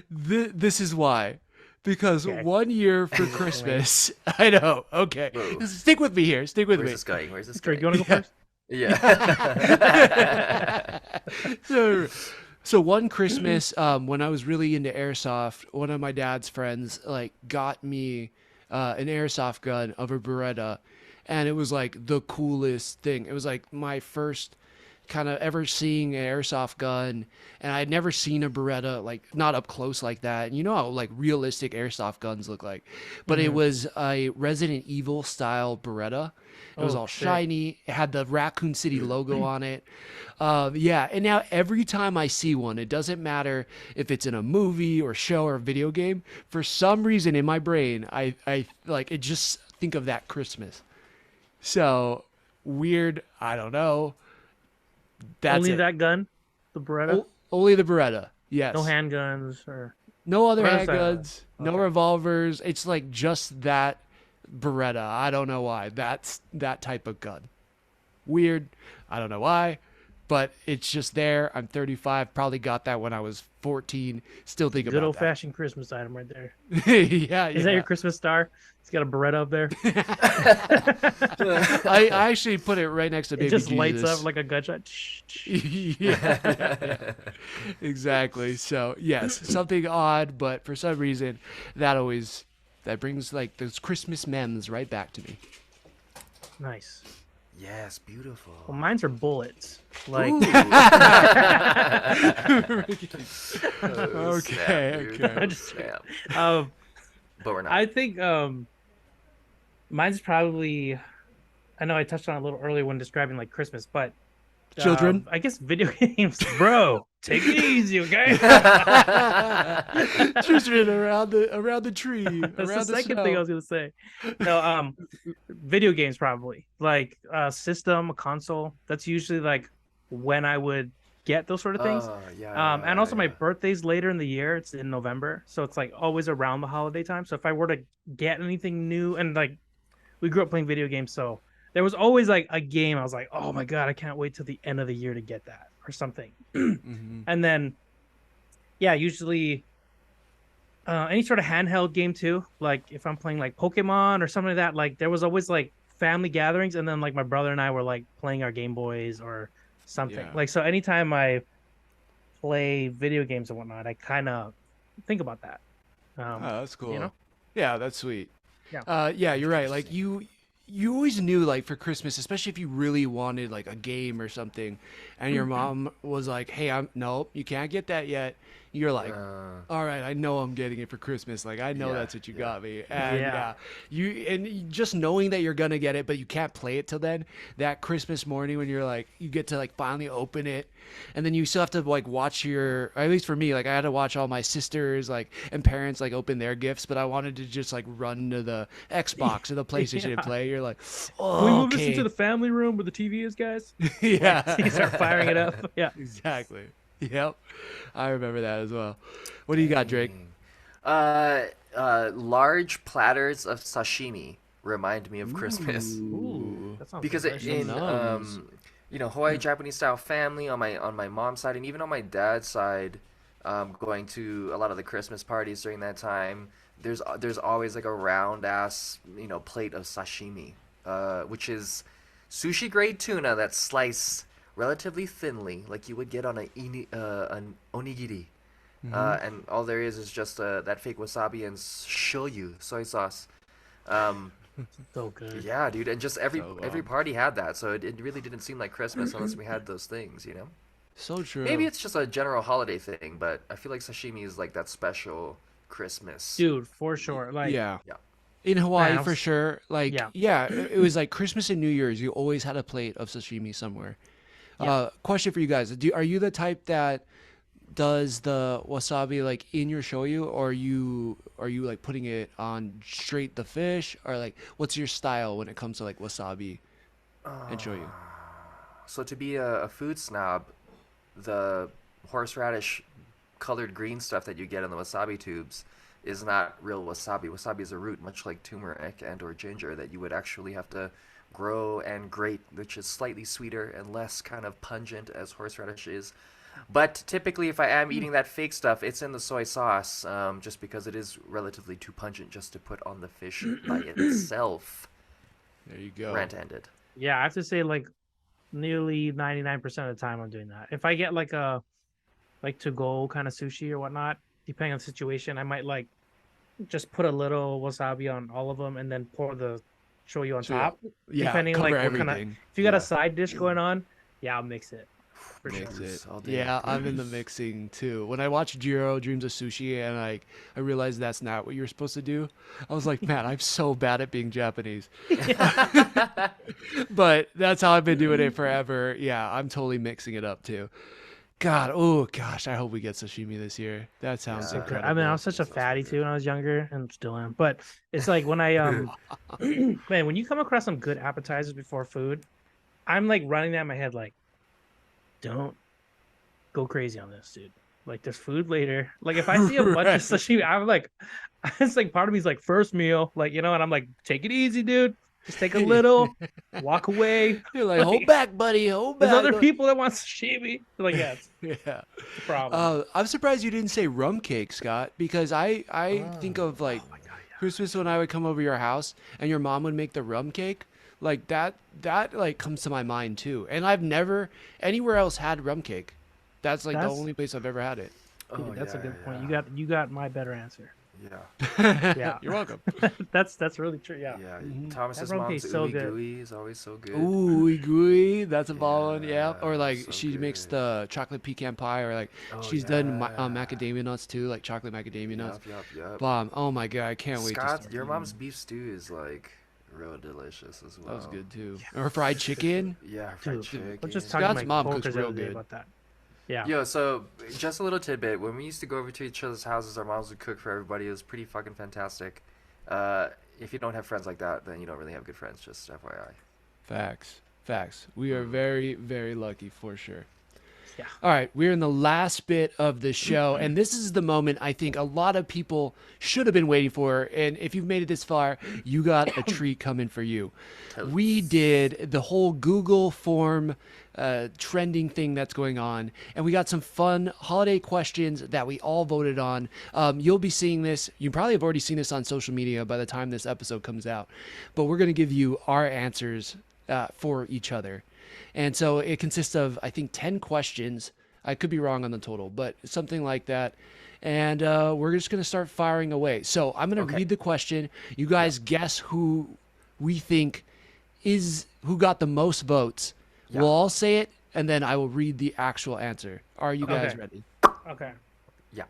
this is why. Because Okay. one year for Christmas, I know. Okay, Whoa. stick with me here. Stick with Where's me. this going? Where's this Drake, going? you want to go first? Yeah. So one Christmas, when I was really into airsoft, one of my dad's friends like got me an airsoft gun of a Beretta, and it was like the coolest thing. It was like my first kind of ever seeing an airsoft gun, and I had never seen a Beretta like not up close like that. And you know how like realistic airsoft guns look like, but it was a Resident Evil style Beretta. It was Oh, all sick. shiny. It had the Raccoon City logo on it. Yeah, and now every time I see one, it doesn't matter if it's in a movie or show or video game. For some reason in my brain, I like it. Just think of that Christmas. So weird. I don't know. That's Only it. that gun, the Beretta. Only the Beretta. Yes. No handguns or. No other What is that? handguns. No Okay. revolvers. It's like just that Beretta. I don't know why. That's that type of gun. Weird. I don't know why, but it's just there. I'm 35. Probably got that when I was 14. Still think Good about old fashioned Christmas item right there. that. Yeah, Is that yeah. your Christmas star? It's got a Beretta up there. I actually put it right next to Baby It just lights Jesus. up like a gunshot. Yeah. Exactly. So yes, something odd, but for some reason that brings like those Christmas memes right back to me. Nice. Yes, beautiful. Well, mine's are bullets. Like Ooh. Oh, Okay, snap, dude. okay. Oh, Just- snap. um, But we're not. I think mine's probably. I know I touched on it a little earlier when describing like Christmas, but Children. I guess video games, bro. Take it easy, okay? Children around the tree. That's around the second thing I snow. was gonna say. No, video games probably like a system, a console. That's usually like when I would get those sort of things. And also my birthday's later in the year. It's in November, so it's like always around the holiday time. So if I were to get anything new, and like we grew up playing video games, so there was always like a game I was like, oh my god, I can't wait till the end of the year to get that or something. Mhm. And then, yeah, usually any sort of handheld game too. Like if I'm playing like Pokemon or something like that, like there was always like family gatherings, and then like my brother and I were like playing our Game Boys or something. Yeah. Like so, anytime I play video games and whatnot, I kind of think about that. Oh, that's cool. know? Yeah, that's sweet. Yeah. Yeah, you're right. Like you always knew like for Christmas, especially if you really wanted like a game or something, and your mom was like, "Hey, nope, you can't get that yet." You're like, "All right, I know I'm getting it for Christmas. Like I know Yeah, that's what you yeah. got me." And Yeah. just knowing that you're gonna get it, but you can't play it till then. That Christmas morning when you're like, you get to like finally open it, and then you still have to like watch or at least for me, like I had to watch all my sisters like and parents like open their gifts, but I wanted to just like run to the Xbox or the PlayStation and Yeah. play. You're like, Can we oh, move this okay. into the family room where the TV is, guys? Yeah. You start firing it up. Yeah. Exactly. Yep. I remember that as well. What do you got, Drake? Large platters of sashimi remind me of Christmas. Ooh, that sounds Because delicious. in Nice. Hawaii Japanese style family on my mom's side and even on my dad's side, going to a lot of the Christmas parties during that time, there's always like a round ass plate of sashimi, which is sushi grade tuna that's sliced relatively thinly, like you would get on an onigiri. And all there is just that fake wasabi and shoyu soy sauce. So good. Yeah, dude, and just every So every bomb. party had that, so it really didn't seem like Christmas unless we had those things, So true. Maybe it's just a general holiday thing, but I feel like sashimi is like that special Christmas. Dude, for sure. Like yeah. Yeah. In Hawaii, Man, for sure. Like, Yeah. it was like Christmas and New Year's. You always had a plate of sashimi somewhere. Yeah. Question for you guys: are you the type that does the wasabi like in your shoyu, or are you like putting it on straight the fish, or like what's your style when it comes to like wasabi and shoyu? So to be a food snob, the horseradish colored green stuff that you get in the wasabi tubes is not real wasabi. Wasabi is a root, much like turmeric and or ginger, that you would actually have to grow and grate, which is slightly sweeter and less kind of pungent as horseradish is. But typically, if I am eating that fake stuff, it's in the soy sauce, just because it is relatively too pungent just to put on the fish by itself. There you go. Rant ended. Yeah, I have to say like nearly 99% of the time I'm doing that. If I get like a to go kind of sushi or whatnot, depending on the situation, I might like just put a little wasabi on all of them and then pour the shoyu on top. Yeah, Depending cover like what everything. kind of, if you got a side dish going on, yeah, I'll mix it. For Mix sure. it. All day. Yeah, I'm in the mixing too. When I watched Jiro Dreams of Sushi and I realized that's not what you're supposed to do, I was like, man, I'm so bad at being Japanese. But that's how I've been doing it forever. Yeah, I'm totally mixing it up too. God, oh gosh, I hope we get sashimi this year. That sounds Yeah. incredible. I mean, I was such a fatty too when I was younger, and still am. But it's like when I man, when you come across some good appetizers before food, I'm like running that in my head, like, don't go crazy on this, dude. Like, there's food later. Like, if I see a bunch Right. of sashimi, I'm like, it's like part of me's like first meal, like, you know, and I'm like, take it easy, dude. Just take a little, walk away. You're like, hold back, buddy, hold back. There's other people that want sashimi. They're like, yeah, it's Yeah. a problem. I'm surprised you didn't say rum cake, Scott, because I think of like Christmas when I would come over your house and your mom would make the rum cake. Like that like comes to my mind too. And I've never anywhere else had rum cake. That's like the only place I've ever had it. Oh, That's yeah, a good yeah, point. yeah. You got my better answer. Yeah. Yeah. You're welcome. That's really true. Yeah. Yeah. Mhm. Thomas's That rum mom's cake's so ooey good. gooey is always so good. Ooh, gooey. That's a ball one. Yeah. Or Yeah, like so she makes good. the chocolate pecan pie, or like Oh, she's done yeah. macadamia nuts too, like chocolate macadamia nuts. Yup. Bomb. Oh my god, I can't wait to Scott, start your eating. mom's beef stew is like real delicious as well. That was good too. Or fried chicken. Yeah, fried Dude, chicken. let's just talk to Scott's my mom cooks coworkers the real other day good. about that. Yeah. Yo, so just a little tidbit. When we used to go over to each other's houses, our moms would cook for everybody. It was pretty fucking fantastic. If you don't have friends like that, then you don't really have good friends. Just FYI. Facts. We are very, very lucky for sure. Yeah. All right, we're in the last bit of the show, and this is the moment I think a lot of people should have been waiting for. And if you've made it this far, you got a treat coming for you. We did the whole Google form trending thing that's going on, and we got some fun holiday questions that we all voted on. You'll be seeing this. You probably have already seen this on social media by the time this episode comes out, but we're going to give you our answers for each other. And so it consists of, I think, 10 questions. I could be wrong on the total, but something like that. And we're just going to start firing away. So I'm going to read the question. You guys guess who we think who got the most votes. Yeah. We'll all say it, and then I will read the actual answer. Are you guys Okay. ready? Okay. Yeah.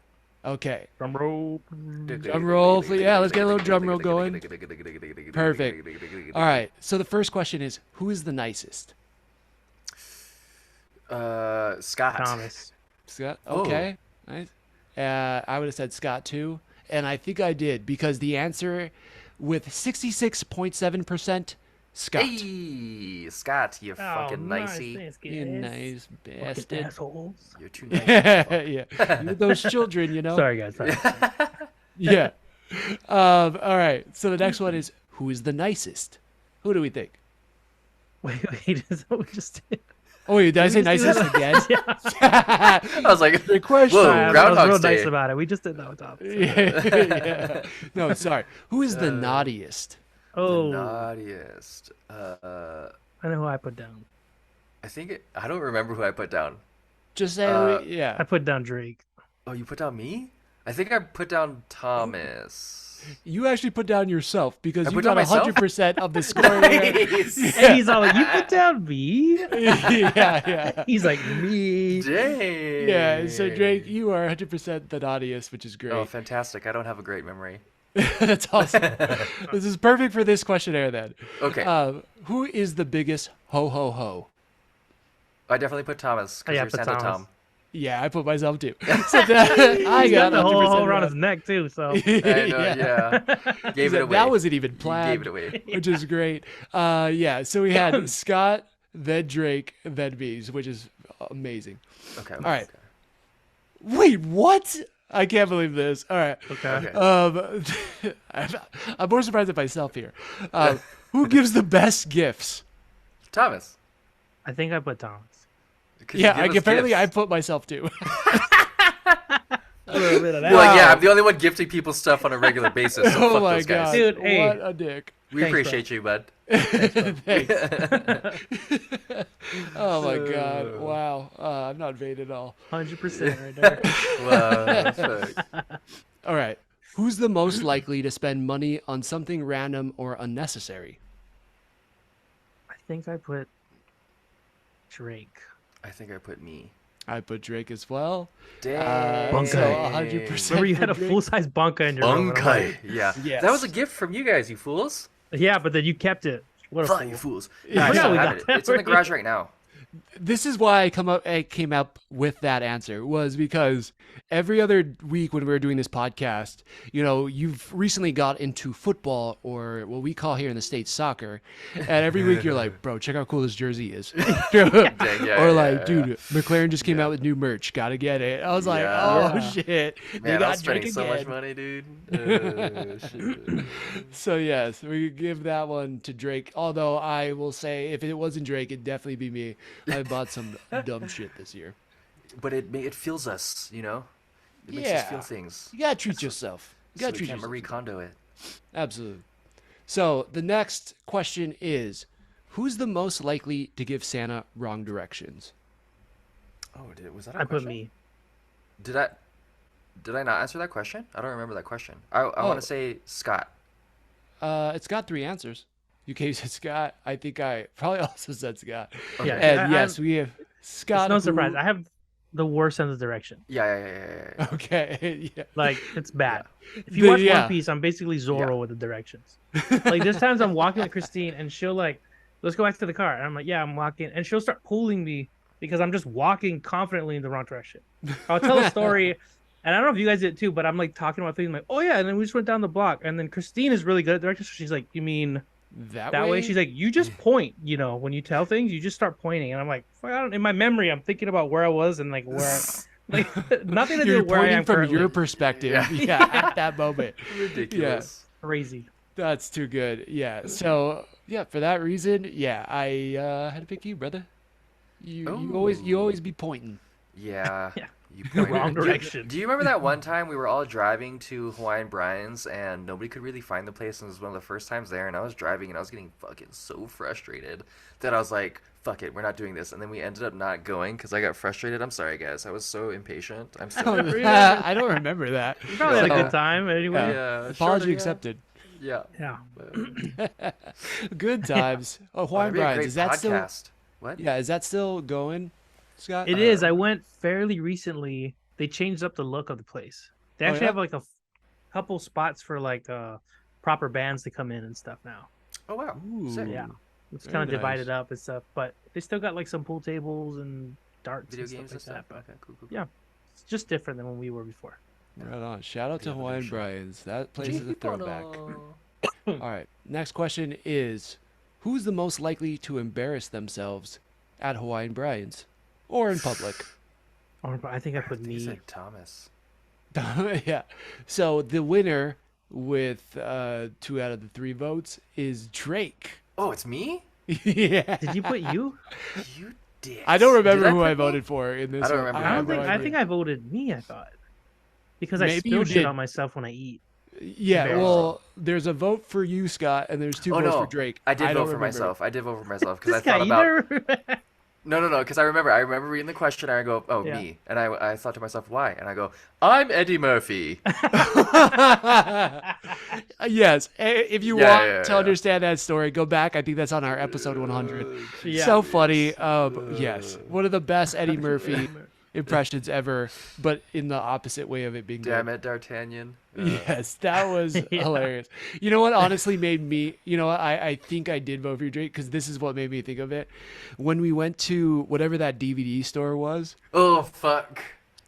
Okay. Drum roll. Drum roll. Yeah, let's get a little drum roll going. Perfect. All right. So the first question is, who is the nicest? Scott. Thomas. Scott? Oh. Okay. Nice. I would have said Scott too. And I think I did, because the answer with 66.7%, Scott. Hey, Scott, you fucking nicey. Thanks, You guys. nice Fucking bastard. assholes. You're too nice. as fuck. Yeah. You're those children, you know? Sorry, guys. Sorry. Yeah. All right. So the next one is, who is the nicest? Who do we think? wait. Is that what we just did? Oh, wait, did I say just do nicest again? I was like, Good question. Whoa, I was Groundhog's real Day. nice about it. We just did that with Thomas. Yeah. No, sorry. Who is the naughtiest? Oh, the naughtiest. I know who I put down. I don't remember who I put down. Just say, I yeah. put down Drake. Oh, you put down me? I think I put down Thomas. You actually put down yourself, because I you put got down myself? 100% of the score. Nice. And he's all like, "You put down me." Yeah. He's like, "Me." Dang. Yeah, so Drake, you are 100% the naughtiest, which is great. Oh, fantastic. I don't have a great memory. That's awesome. This is perfect for this questionnaire then. Okay. Who is the biggest ho ho ho? I definitely put Thomas, because Yeah, you're put Santa Thomas. Tom. Yeah, I put myself too. So that, I He's got got the whole 100% around right. his neck too. So I know, yeah. Gave it away. That wasn't even You planned. gave it away. Which is great. Yeah, so we had Scott, then Drake, then me, which is amazing. Okay. All right. Okay. Wait, what? I can't believe this. All right. okay. I'm more surprised at myself here. Who gives the best gifts? Thomas. I think I put Thomas. Could you Yeah, give us apparently I gifts? put myself too. A little bit of that. You're like, yeah, I'm the only one gifting people stuff on a regular basis. So Oh fuck my those guys. god, Dude, hey. what a dick! We Thanks, appreciate you, bud. Thanks. Oh my god, wow! I'm not vain at all. 100% right there. Wow, fuck. All right, who's the most likely to spend money on something random or unnecessary? I think I put Drake. I think I put me. I put Drake as well. Dang. So 100%. Remember, you had a for Drake. full-size bunka in your room. and I'm like, Bunkai. Yeah. Yes. That was a gift from you guys, you fools. yeah, but then you kept it. What a Fuck fool. you fools. Yeah, I still we have got it. that It's in the for garage right now. This is why I came up with that answer, was because every other week when we were doing this podcast, you know, you've recently got into football, or what we call here in the States soccer, and every week you're like, bro, check how cool this jersey is. Or like, dude, McLaren just came out with new merch, gotta get it. I was like, Yeah. oh Yeah. shit, they Man, I got was spending Drake so much again. money, dude. Shit. So yes, we give that one to Drake. Although I will say, if it wasn't Drake, it'd definitely be me. I bought some dumb shit this year. But it feels us, you know? It makes us Yeah. feel things. You gotta treat yourself. You So gotta we treat can't yourself. Marie Kondo it. Absolutely. So the next question is, who's the most likely to give Santa wrong directions? Oh, was that a I put question? me. Did I not answer that question? I don't remember that question. I Oh. want to say Scott. It's got 3 answers. You said Scott. I think I probably also said Scott. Yeah, And I- yes, we have Scott. It's no who- surprise. I have the worst sense of direction. Yeah. Okay. Yeah. Like, it's bad. If you The- watch yeah. One Piece, I'm basically Zoro Yeah. with the directions. Like, there's times I'm walking with Christine, and she'll like, let's go back to the car. And I'm like, yeah, I'm walking. And she'll start pulling me because I'm just walking confidently in the wrong direction. I'll tell a story, and I don't know if you guys did too, but I'm like talking about things I'm like, oh yeah, and then we just went down the block. And then Christine is really good at directions. So she's like, you mean That that way? way? She's like, you just point, you know, when you tell things, you just start pointing. And I'm like, fuck, I don't, in my memory, I'm thinking about where I was and like where, like nothing to do You're with where I pointing am from currently. your perspective. Yeah. Yeah, at that moment. Ridiculous. Crazy. That's too good. Yeah. So yeah, for that reason, yeah, I had to pick you, brother. You always be pointing. Yeah. Yeah. You The pointed. wrong Do you- direction. Do you remember that one time we were all driving to Hawaiian Brian's and nobody could really find the place, and it was one of the first times there, and I was driving and I was getting fucking so frustrated that I was like, fuck it, we're not doing this. And then we ended up not going because I got frustrated. I'm sorry, guys. I was so impatient. I'm so I don't remember that. You probably had a Yeah. good time anyway. Yeah. Apology sure, accepted. Yeah. Yeah. Good times. Oh, Hawaiian That'd be a Brian's. great Is that still? podcast. What? Yeah, is that still going, Scott? It is. I went fairly recently. They changed up the look of the place. They Oh, actually yeah? have like a couple spots for like proper bands to come in and stuff now. Oh wow. Ooh. Sick. Yeah. It's Very kind of nice. divided up and stuff, but they still got like some pool tables and darts Video and games and stuff like stuff. that. But Okay, cool. yeah. It's just different than when we were before. Right on. Shout out to Yeah, for Hawaiian sure. Brian's. That place is a throwback. All All right. Next question is, who's the most likely to embarrass themselves at Hawaiian Brian's or in public? Or I think I put He me. said Thomas. Yeah. So the winner with 2 out of the 3 votes is Drake. Oh, it's me? Yeah. Did you put you? You did. I don't Did remember who put I me? voted for in this. I don't one. remember I who don't think. voted I for think I voted me. I thought because I Maybe you spill shit did. on myself when I eat. Yeah, Embarrassing. well, there's a vote for you, Scott, and there's 2 Oh votes no, for Drake. I did don't vote for remember. myself. I did vote for myself because I This guy, thought you about. never. No, because I remember reading the question and I go, oh, Yeah. me. And I thought to myself, why? And I go, I'm Eddie Murphy. Yes, if you Yeah, want yeah, to yeah. understand that story, go back. I think that's on our episode 100. Yeah. So funny. Yes, one of the best Eddie Murphy impressions ever, but in the opposite way of it being Damn good. it, D'Artagnan. Yes, that was Yeah. hilarious. You know what honestly made me, you know what, I think I did vote for you, Drake, because this is what made me think of it. When we went to whatever that DVD store was, Oh, fuck.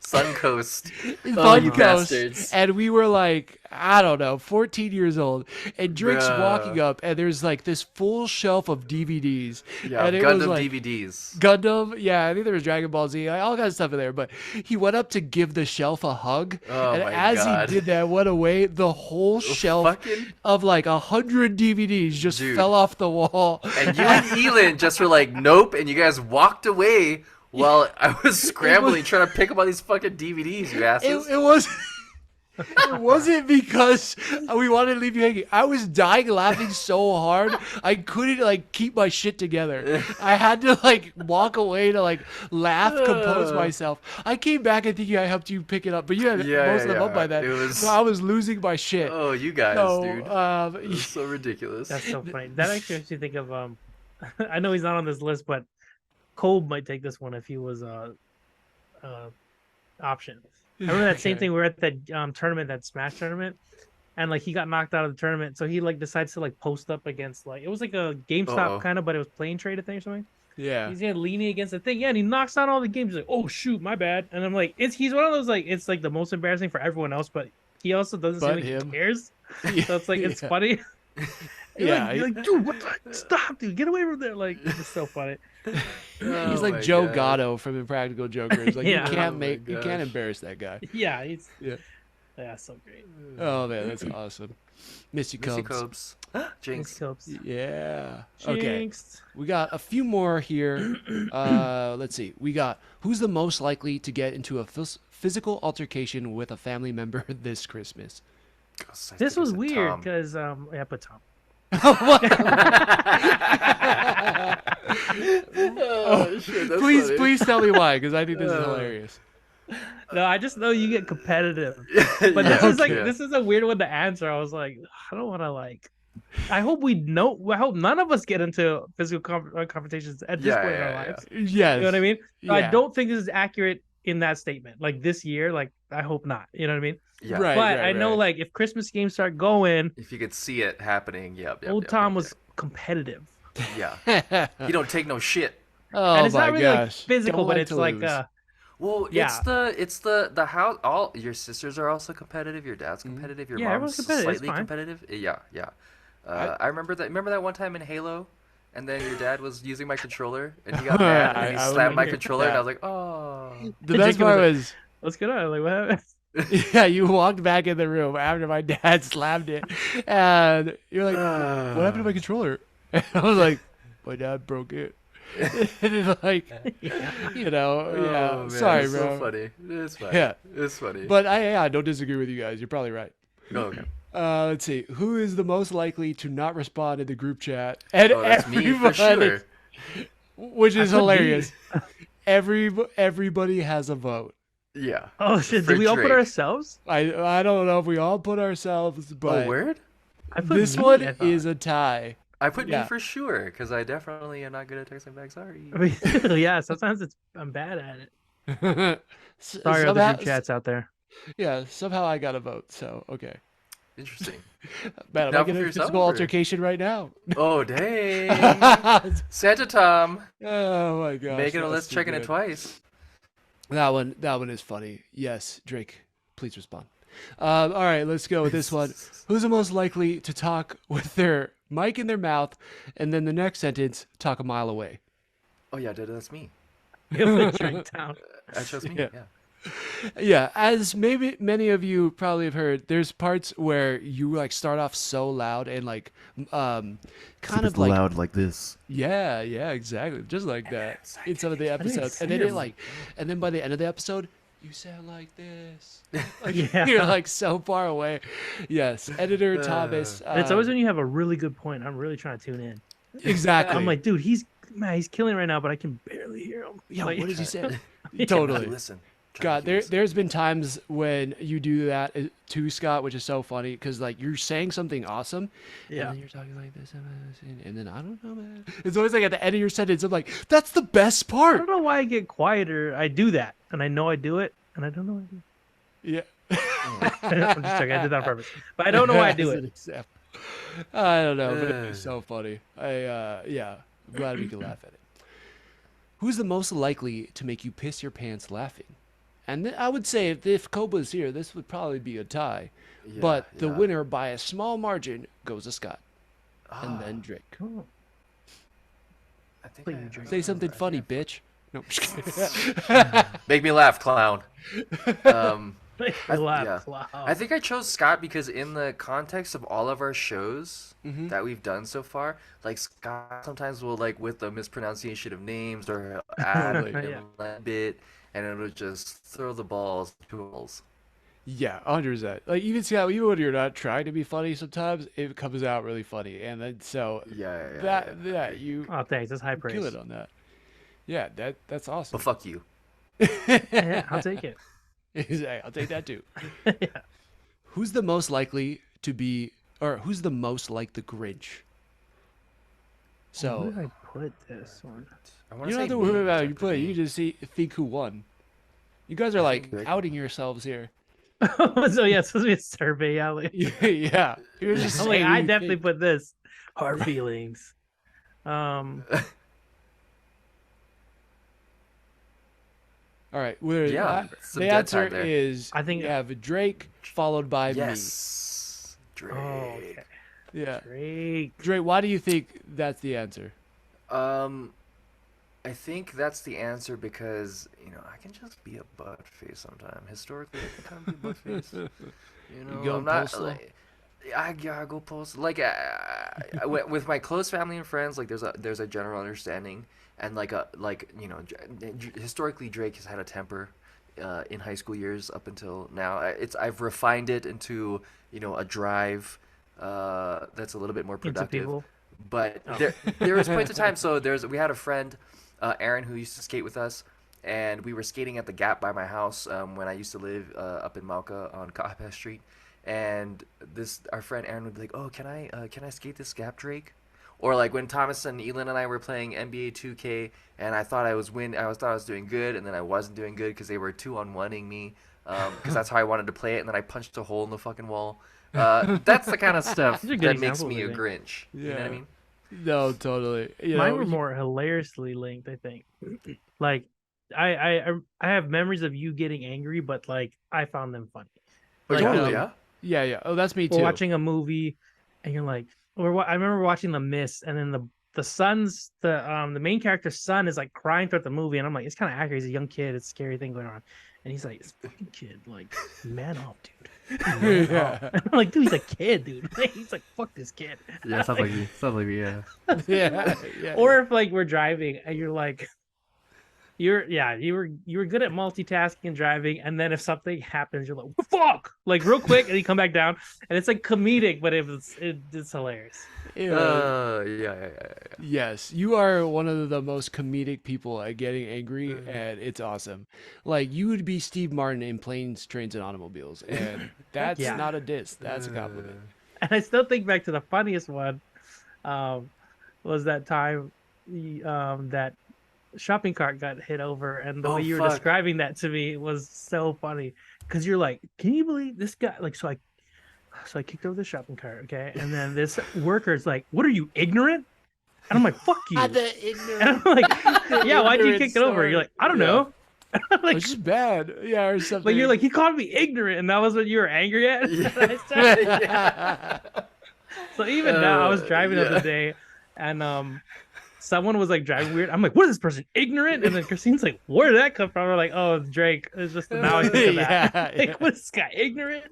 Suncoast. in Oh, you Funcoast, bastards. and we were like, I don't know, 14 years old, and Drake's Bruh. walking up, and there's like this full shelf of DVDs. Yeah, and it was Gundam like, DVDs. Gundam, yeah, I think there was Dragon Ball Z, like, all kinds of stuff in there. But he went up to give the shelf a hug, Oh and my as God. he did that, went away, the whole shelf fucking- of like 100 DVDs just Dude. fell off the wall. And you and Elin just were like, nope, and you guys walked away while I was scrambling trying to pick up all these fucking DVDs, you asses. It was. It wasn't because we wanted to leave you hanging. I was dying laughing so hard I couldn't like keep my shit together. I had to like walk away to like laugh, compose myself. I came back and thinking I helped you pick it up, but you had most of them up by then. It was- So I was losing my shit. Oh, you guys, So, dude. It was so ridiculous. That's so funny. That actually makes me think of I know he's not on this list, but Cole might take this one if he was option. I remember that same Okay. thing. We were at that tournament, that Smash tournament, and like he got knocked out of the tournament, so he like decides to like post up against like it was like a GameStop Uh-oh. kind of, but it was plane trade thing or something. Yeah. He's leaning against the thing, yeah, and he knocks down all the games. He's like, "Oh shoot, my bad." And I'm like, he's one of those like it's like the most embarrassing for everyone else, but he also doesn't seem But like him. he cares. So it's like it's Yeah. funny. Yeah, you're like, dude, what the? Stop, dude, get away from there! Like it's so funny. Oh He's like my Joe God. Gatto from Impractical Jokers. Like Yeah. you can't Oh my you can't gosh. embarrass that guy. Yeah, he's Yeah. so great. Oh man, that's awesome. Missy Missy Cubs. Cobes. Jinx. Scopes. Yeah. Okay. Jinxed. We got a few more here. Let's see. We got who's the most likely to get into a physical altercation with a family member this Christmas? I This think was it's a weird Tom. because yeah, but Tom. Oh, shit, that's Please, funny. please tell me why, because I think this is hilarious. No, I just know you get competitive. But this is like Yeah. this is a weird one to answer. I was like, I don't want to like. I hope we know. I hope none of us get into physical confrontations at this Yeah, point in yeah, our yeah. lives. Yes. You know what I mean? I Yeah. don't think this is accurate in that statement. Like this year, like I hope not. You know what I mean? Yeah. Right. But I know like if Christmas games start going, If you could see it happening, yep. old Tom was competitive. Yeah. He don't take no shit. Oh And it's my not really like gosh. physical, Don't but like it's to like lose. Well, Yeah. it's the house. All your sisters are also competitive. Your dad's competitive. Your Yeah, everyone's mom's competitive, it's slightly fine. competitive. Yeah, yeah. I remember that. Remember that one time in Halo, and then your dad was using my controller, and he got mad, and he I slammed my remember controller, and I that. was like, oh. The best Jacob was part like- was, What's going on? Like what happened? yeah, you walked back in the room after my dad slammed it, and you're like, "What happened to my controller?" And I was like, "My dad broke it." And it's like, you know, Oh, yeah. man, Sorry, it's bro. So funny. It's funny. Yeah. It's funny. But I don't disagree with you guys. You're probably right. Oh, okay. Let's see. Who is the most likely to not respond in the group chat? And Oh, that's me for everybody- sure. Which is could be. hilarious. Everybody has a vote. Yeah. Oh shit! For Did we all put Drake. ourselves? I don't know if we all put ourselves, but Oh, word? I put this me, one I thought. is a tie. I put Yeah. me for sure, because I definitely am not good at texting back. Sorry. I mean, yeah, sometimes I'm bad at it. Sorry, other somehow, group chats out there. Yeah, somehow I got a vote. So okay, Interesting. man, I'm Now getting for a yourself, physical or- altercation right now. Oh, dang. Santa Tom. Oh my gosh, Making a that's list, too checking good. it twice. That one is funny. Yes, Drake, please respond. All right, let's go with this one. Who's the most likely to talk with their mic in their mouth, and then the next sentence talk a mile away? Oh, yeah, that's me. It would drink down. That shows me. Yeah. Yeah. Yeah, as maybe many of you probably have heard, there's parts where you like start off so loud and like kind of like loud like this. yeah, exactly, just like that in some of the episodes, and then and then by the end of the episode, you sound like this, like Yeah. you're like so far away. Yes, editor Thomas. And it's always when you have a really good point. I'm really trying to tune in. exactly. I'm like, dude, he's killing right now, but I can barely hear him. yeah, Like, what did you say? Totally. Totally. Listen. God, there's been times when you do that too, Scott, which is so funny because like you're saying something awesome, Yeah. and then you're talking like this, and then I don't know, man. It's always like at the end of your sentence, I'm like, that's the best I part. don't know why I get quieter. I do that. and I know I do it, and I don't know why I do Yeah. it. I'm just joking. I did that on purpose, but I don't know why I do As it. an example. I don't know, but it was so funny. Yeah, I'm glad we could laugh at it. Who's the most likely to make you piss your pants laughing? And I would say if Koba's here, this would probably be a tie. But the winner by a small margin goes to Scott, and then Drake. Oh, I think Say something funny, bitch. No, I'm just kidding. Make me laugh, clown. laugh, I think I chose Scott because in the context of all of our shows Mm-hmm. that we've done so far, like Scott sometimes will like with the mispronunciation of names or add Totally. a bit, and it'll just throw the balls to balls. Yeah, 100%. Like even Scott, even when you're not trying to be funny, sometimes it comes out really funny, and then so that you Oh, thanks. That's high kill praise. it on that. Yeah, that's awesome. But fuck you. Yeah, I'll take it. Exactly. I'll take that too. Yeah. Who's the most likely to be, or who's the most like the Grinch? Where So did I put this one? I you wanna don't have say to worry me, about it. You except put for it. You me. just think who won. You guys are like Drake. outing yourselves here. So yeah, it's supposed to be a survey. Yeah, like, Yeah, you're just I'm like, saying I who you definitely think. put this. Hard feelings. All right. Well, Yeah, some the dead answer time there. is I think- you have Drake followed by Yes, Drake. Oh, okay. me. Yeah. Drake. Drake, why do you think that's the answer? I think that's the answer because I can just be a butt face sometimes. Historically, I can kind of be butt face. go I'm not postal? like I gotta go post like with my close family and friends. Like there's a general understanding and historically Drake has had a temper in high school years up until now. I've refined it into a drive that's a little bit more Into productive. people. But there was points of time. So we had a friend, Aaron, who used to skate with us, and we were skating at the Gap by my house when I used to live up in Malka on Kaapeh Street. And our friend Aaron would be like, "Oh, can I skate this Gap, Drake?" Or like when Thomas and Elin and I were playing NBA 2K, and I thought I was doing good, and then I wasn't doing good because they were 2-on-1ing me, because that's how I wanted to play it, and then I punched a hole in the fucking wall. That's the kind of stuff These are good that makes examples, me I a think. Grinch. You know what I Yeah. mean? No, totally. Mine were more hilariously linked, I think. Like, I have memories of you getting angry, but like I found them funny. Like, Totally. Yeah. Yeah. Oh, that's me we're too. watching a movie, and you're like, I remember watching The Mist, and then the main character's son is like crying throughout the movie, and I'm like, it's kind of accurate. He's a young kid. It's a scary thing going on, and he's like, this fucking kid, like, man up, dude. Man up. And I'm like, dude, he's a kid, dude. He's like, fuck this kid. Yeah, stuff like me. Stuff like me, yeah. yeah. Or if like we're driving and you're like, you were good at multitasking and driving, and then if something happens, you're like, fuck, like real quick, and you come back down, and it's like comedic, but it's hilarious. Yeah. Yes, you are one of the most comedic people at getting angry, and it's awesome. Like you would be Steve Martin in Planes, Trains, and Automobiles, and that's Yeah. not a diss. That's a compliment. And I still think back to the funniest one, was that time that shopping cart got hit over, and the Oh, way you were fuck. describing that to me was so funny, because you're like, can you believe this guy? Like, so I kicked over the shopping cart, okay, and then this worker's like, what are you, ignorant? And I'm like, fuck you. And I'm like, yeah, why'd you kick it over? You're like, I don't know. Like, It's just bad, yeah, or something. like you're like, he called me ignorant, and that was what you were angry at. So even now, I was driving the other day, and someone was like driving weird. I'm like, what is this person, ignorant? And then Christine's like, where did that come from? I'm like, oh, it's Drake. It's just now I think of that. Yeah. Like, what is this guy, ignorant?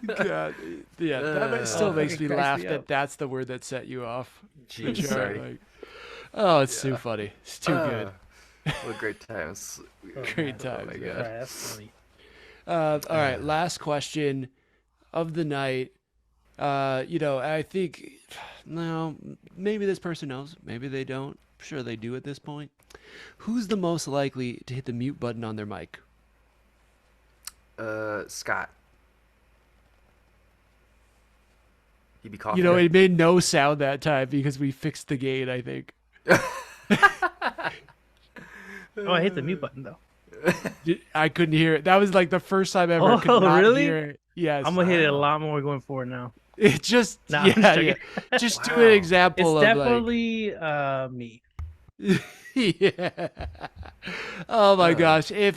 God, yeah, that still makes me cracks laugh me that up. that's the word that set you off. Jeez, Sure, sorry. like, oh, it's too funny. It's too good. What great times. Great Oh times. my yeah. God. Right, that's funny. All right, last question of the night. I think, no, maybe this person knows, maybe they don't. I'm sure they do at this point. Who's the most likely to hit the mute button on their mic? Scott. He'd be coughing. It made no sound that time because we fixed the gain, I think. Oh, I hit the mute button though. I couldn't hear it. That was like the first time ever. I could Oh, not really? hear it. Yes. I'm gonna hit it a lot more going forward now. It just Nah, I'm just joking. Just do Wow. an example It's of definitely me. yeah. Oh my gosh. If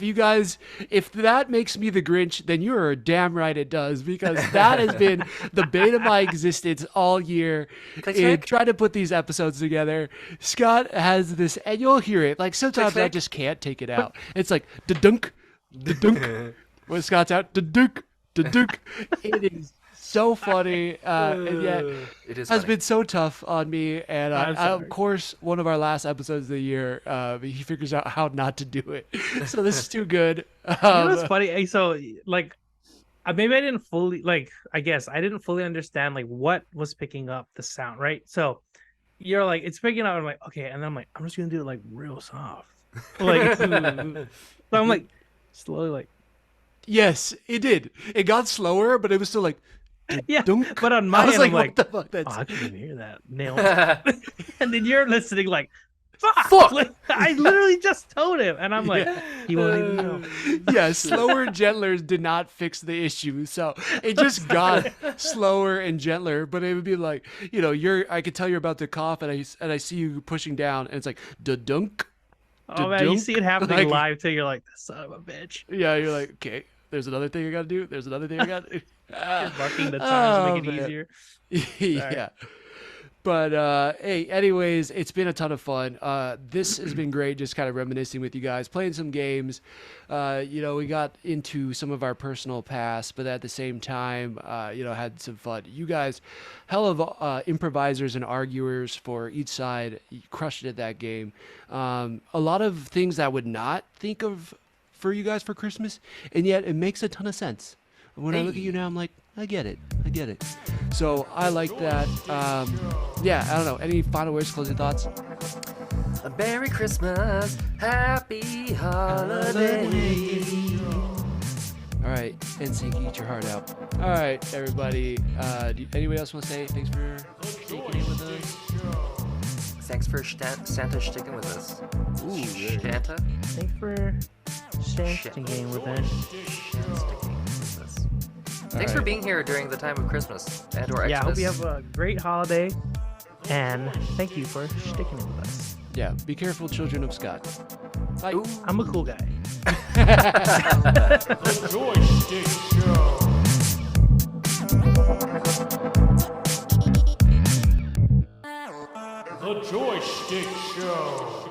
that makes me the Grinch, then you are damn right it does, because that has been the bane of my existence all year Click, in click. trying to put these episodes together. Scott has this, and you'll hear it. Like sometimes I click. just can't take it out. It's like da-dunk, da-dunk. When Scott's out, da-dunk, da-dunk. It is so funny, and yet It is has funny. been so tough on me. And I'm of sorry. course, one of our last episodes of the year, he figures out how not to do it. So this is too good. You know what's funny? Hey, so like, maybe I didn't fully I guess I didn't fully understand like what was picking up the sound, right? So you're like, it's picking up. I'm like, okay, and then I'm like, I'm just gonna do it like real soft, like. So I'm like, slowly, like, Yes, it did. It got slower, but it was still like, yeah. dunk. But on I my was end, like, I'm what like, the fuck? oh, That's I couldn't even hear that. Nailed it. And then you're listening like, fuck. Fuck! Like, I literally just told him, and I'm like, he won't even know. yeah, slower and gentler did not fix the issue. So it just got slower and gentler. But it would be like, I could tell you're about to cough, and I see you pushing down, and it's like da-dunk. Oh man, you Da-dunk. see it happening Like- live too. You're like, son of a bitch. Yeah, you're like, okay, there's another thing I gotta do. There's another thing I gotta do. You're barking the times to make it man. easier. yeah. But hey, anyways, it's been a ton of fun. This has been great, just kind of reminiscing with you guys, playing some games. We got into some of our personal past, but at the same time, had some fun. You guys, hell of improvisers and arguers for each side. You crushed it at that game. A lot of things that I would not think of for you guys for Christmas, and yet it makes a ton of sense. When I look at you now, I'm like, I get it. So I like that. Yeah, I don't know. Any final words, closing thoughts? A Merry Christmas, Happy Holidays. All right, NSYNC, eat your heart out. All right, everybody. Anybody else want to say thanks for sticking in with us? Thanks for Santa sticking with us. Ooh, Santa? Thanks for sticking with it. Sticking with us. Thanks for right. being here during the time of Christmas and or Xmas. Yeah, I hope you have a great holiday, and thank you for sticking it with us. Yeah, be careful, children of Scott. Bye. Ooh. I'm a cool guy. The Joy Schtick Show. The Joy Schtick Show.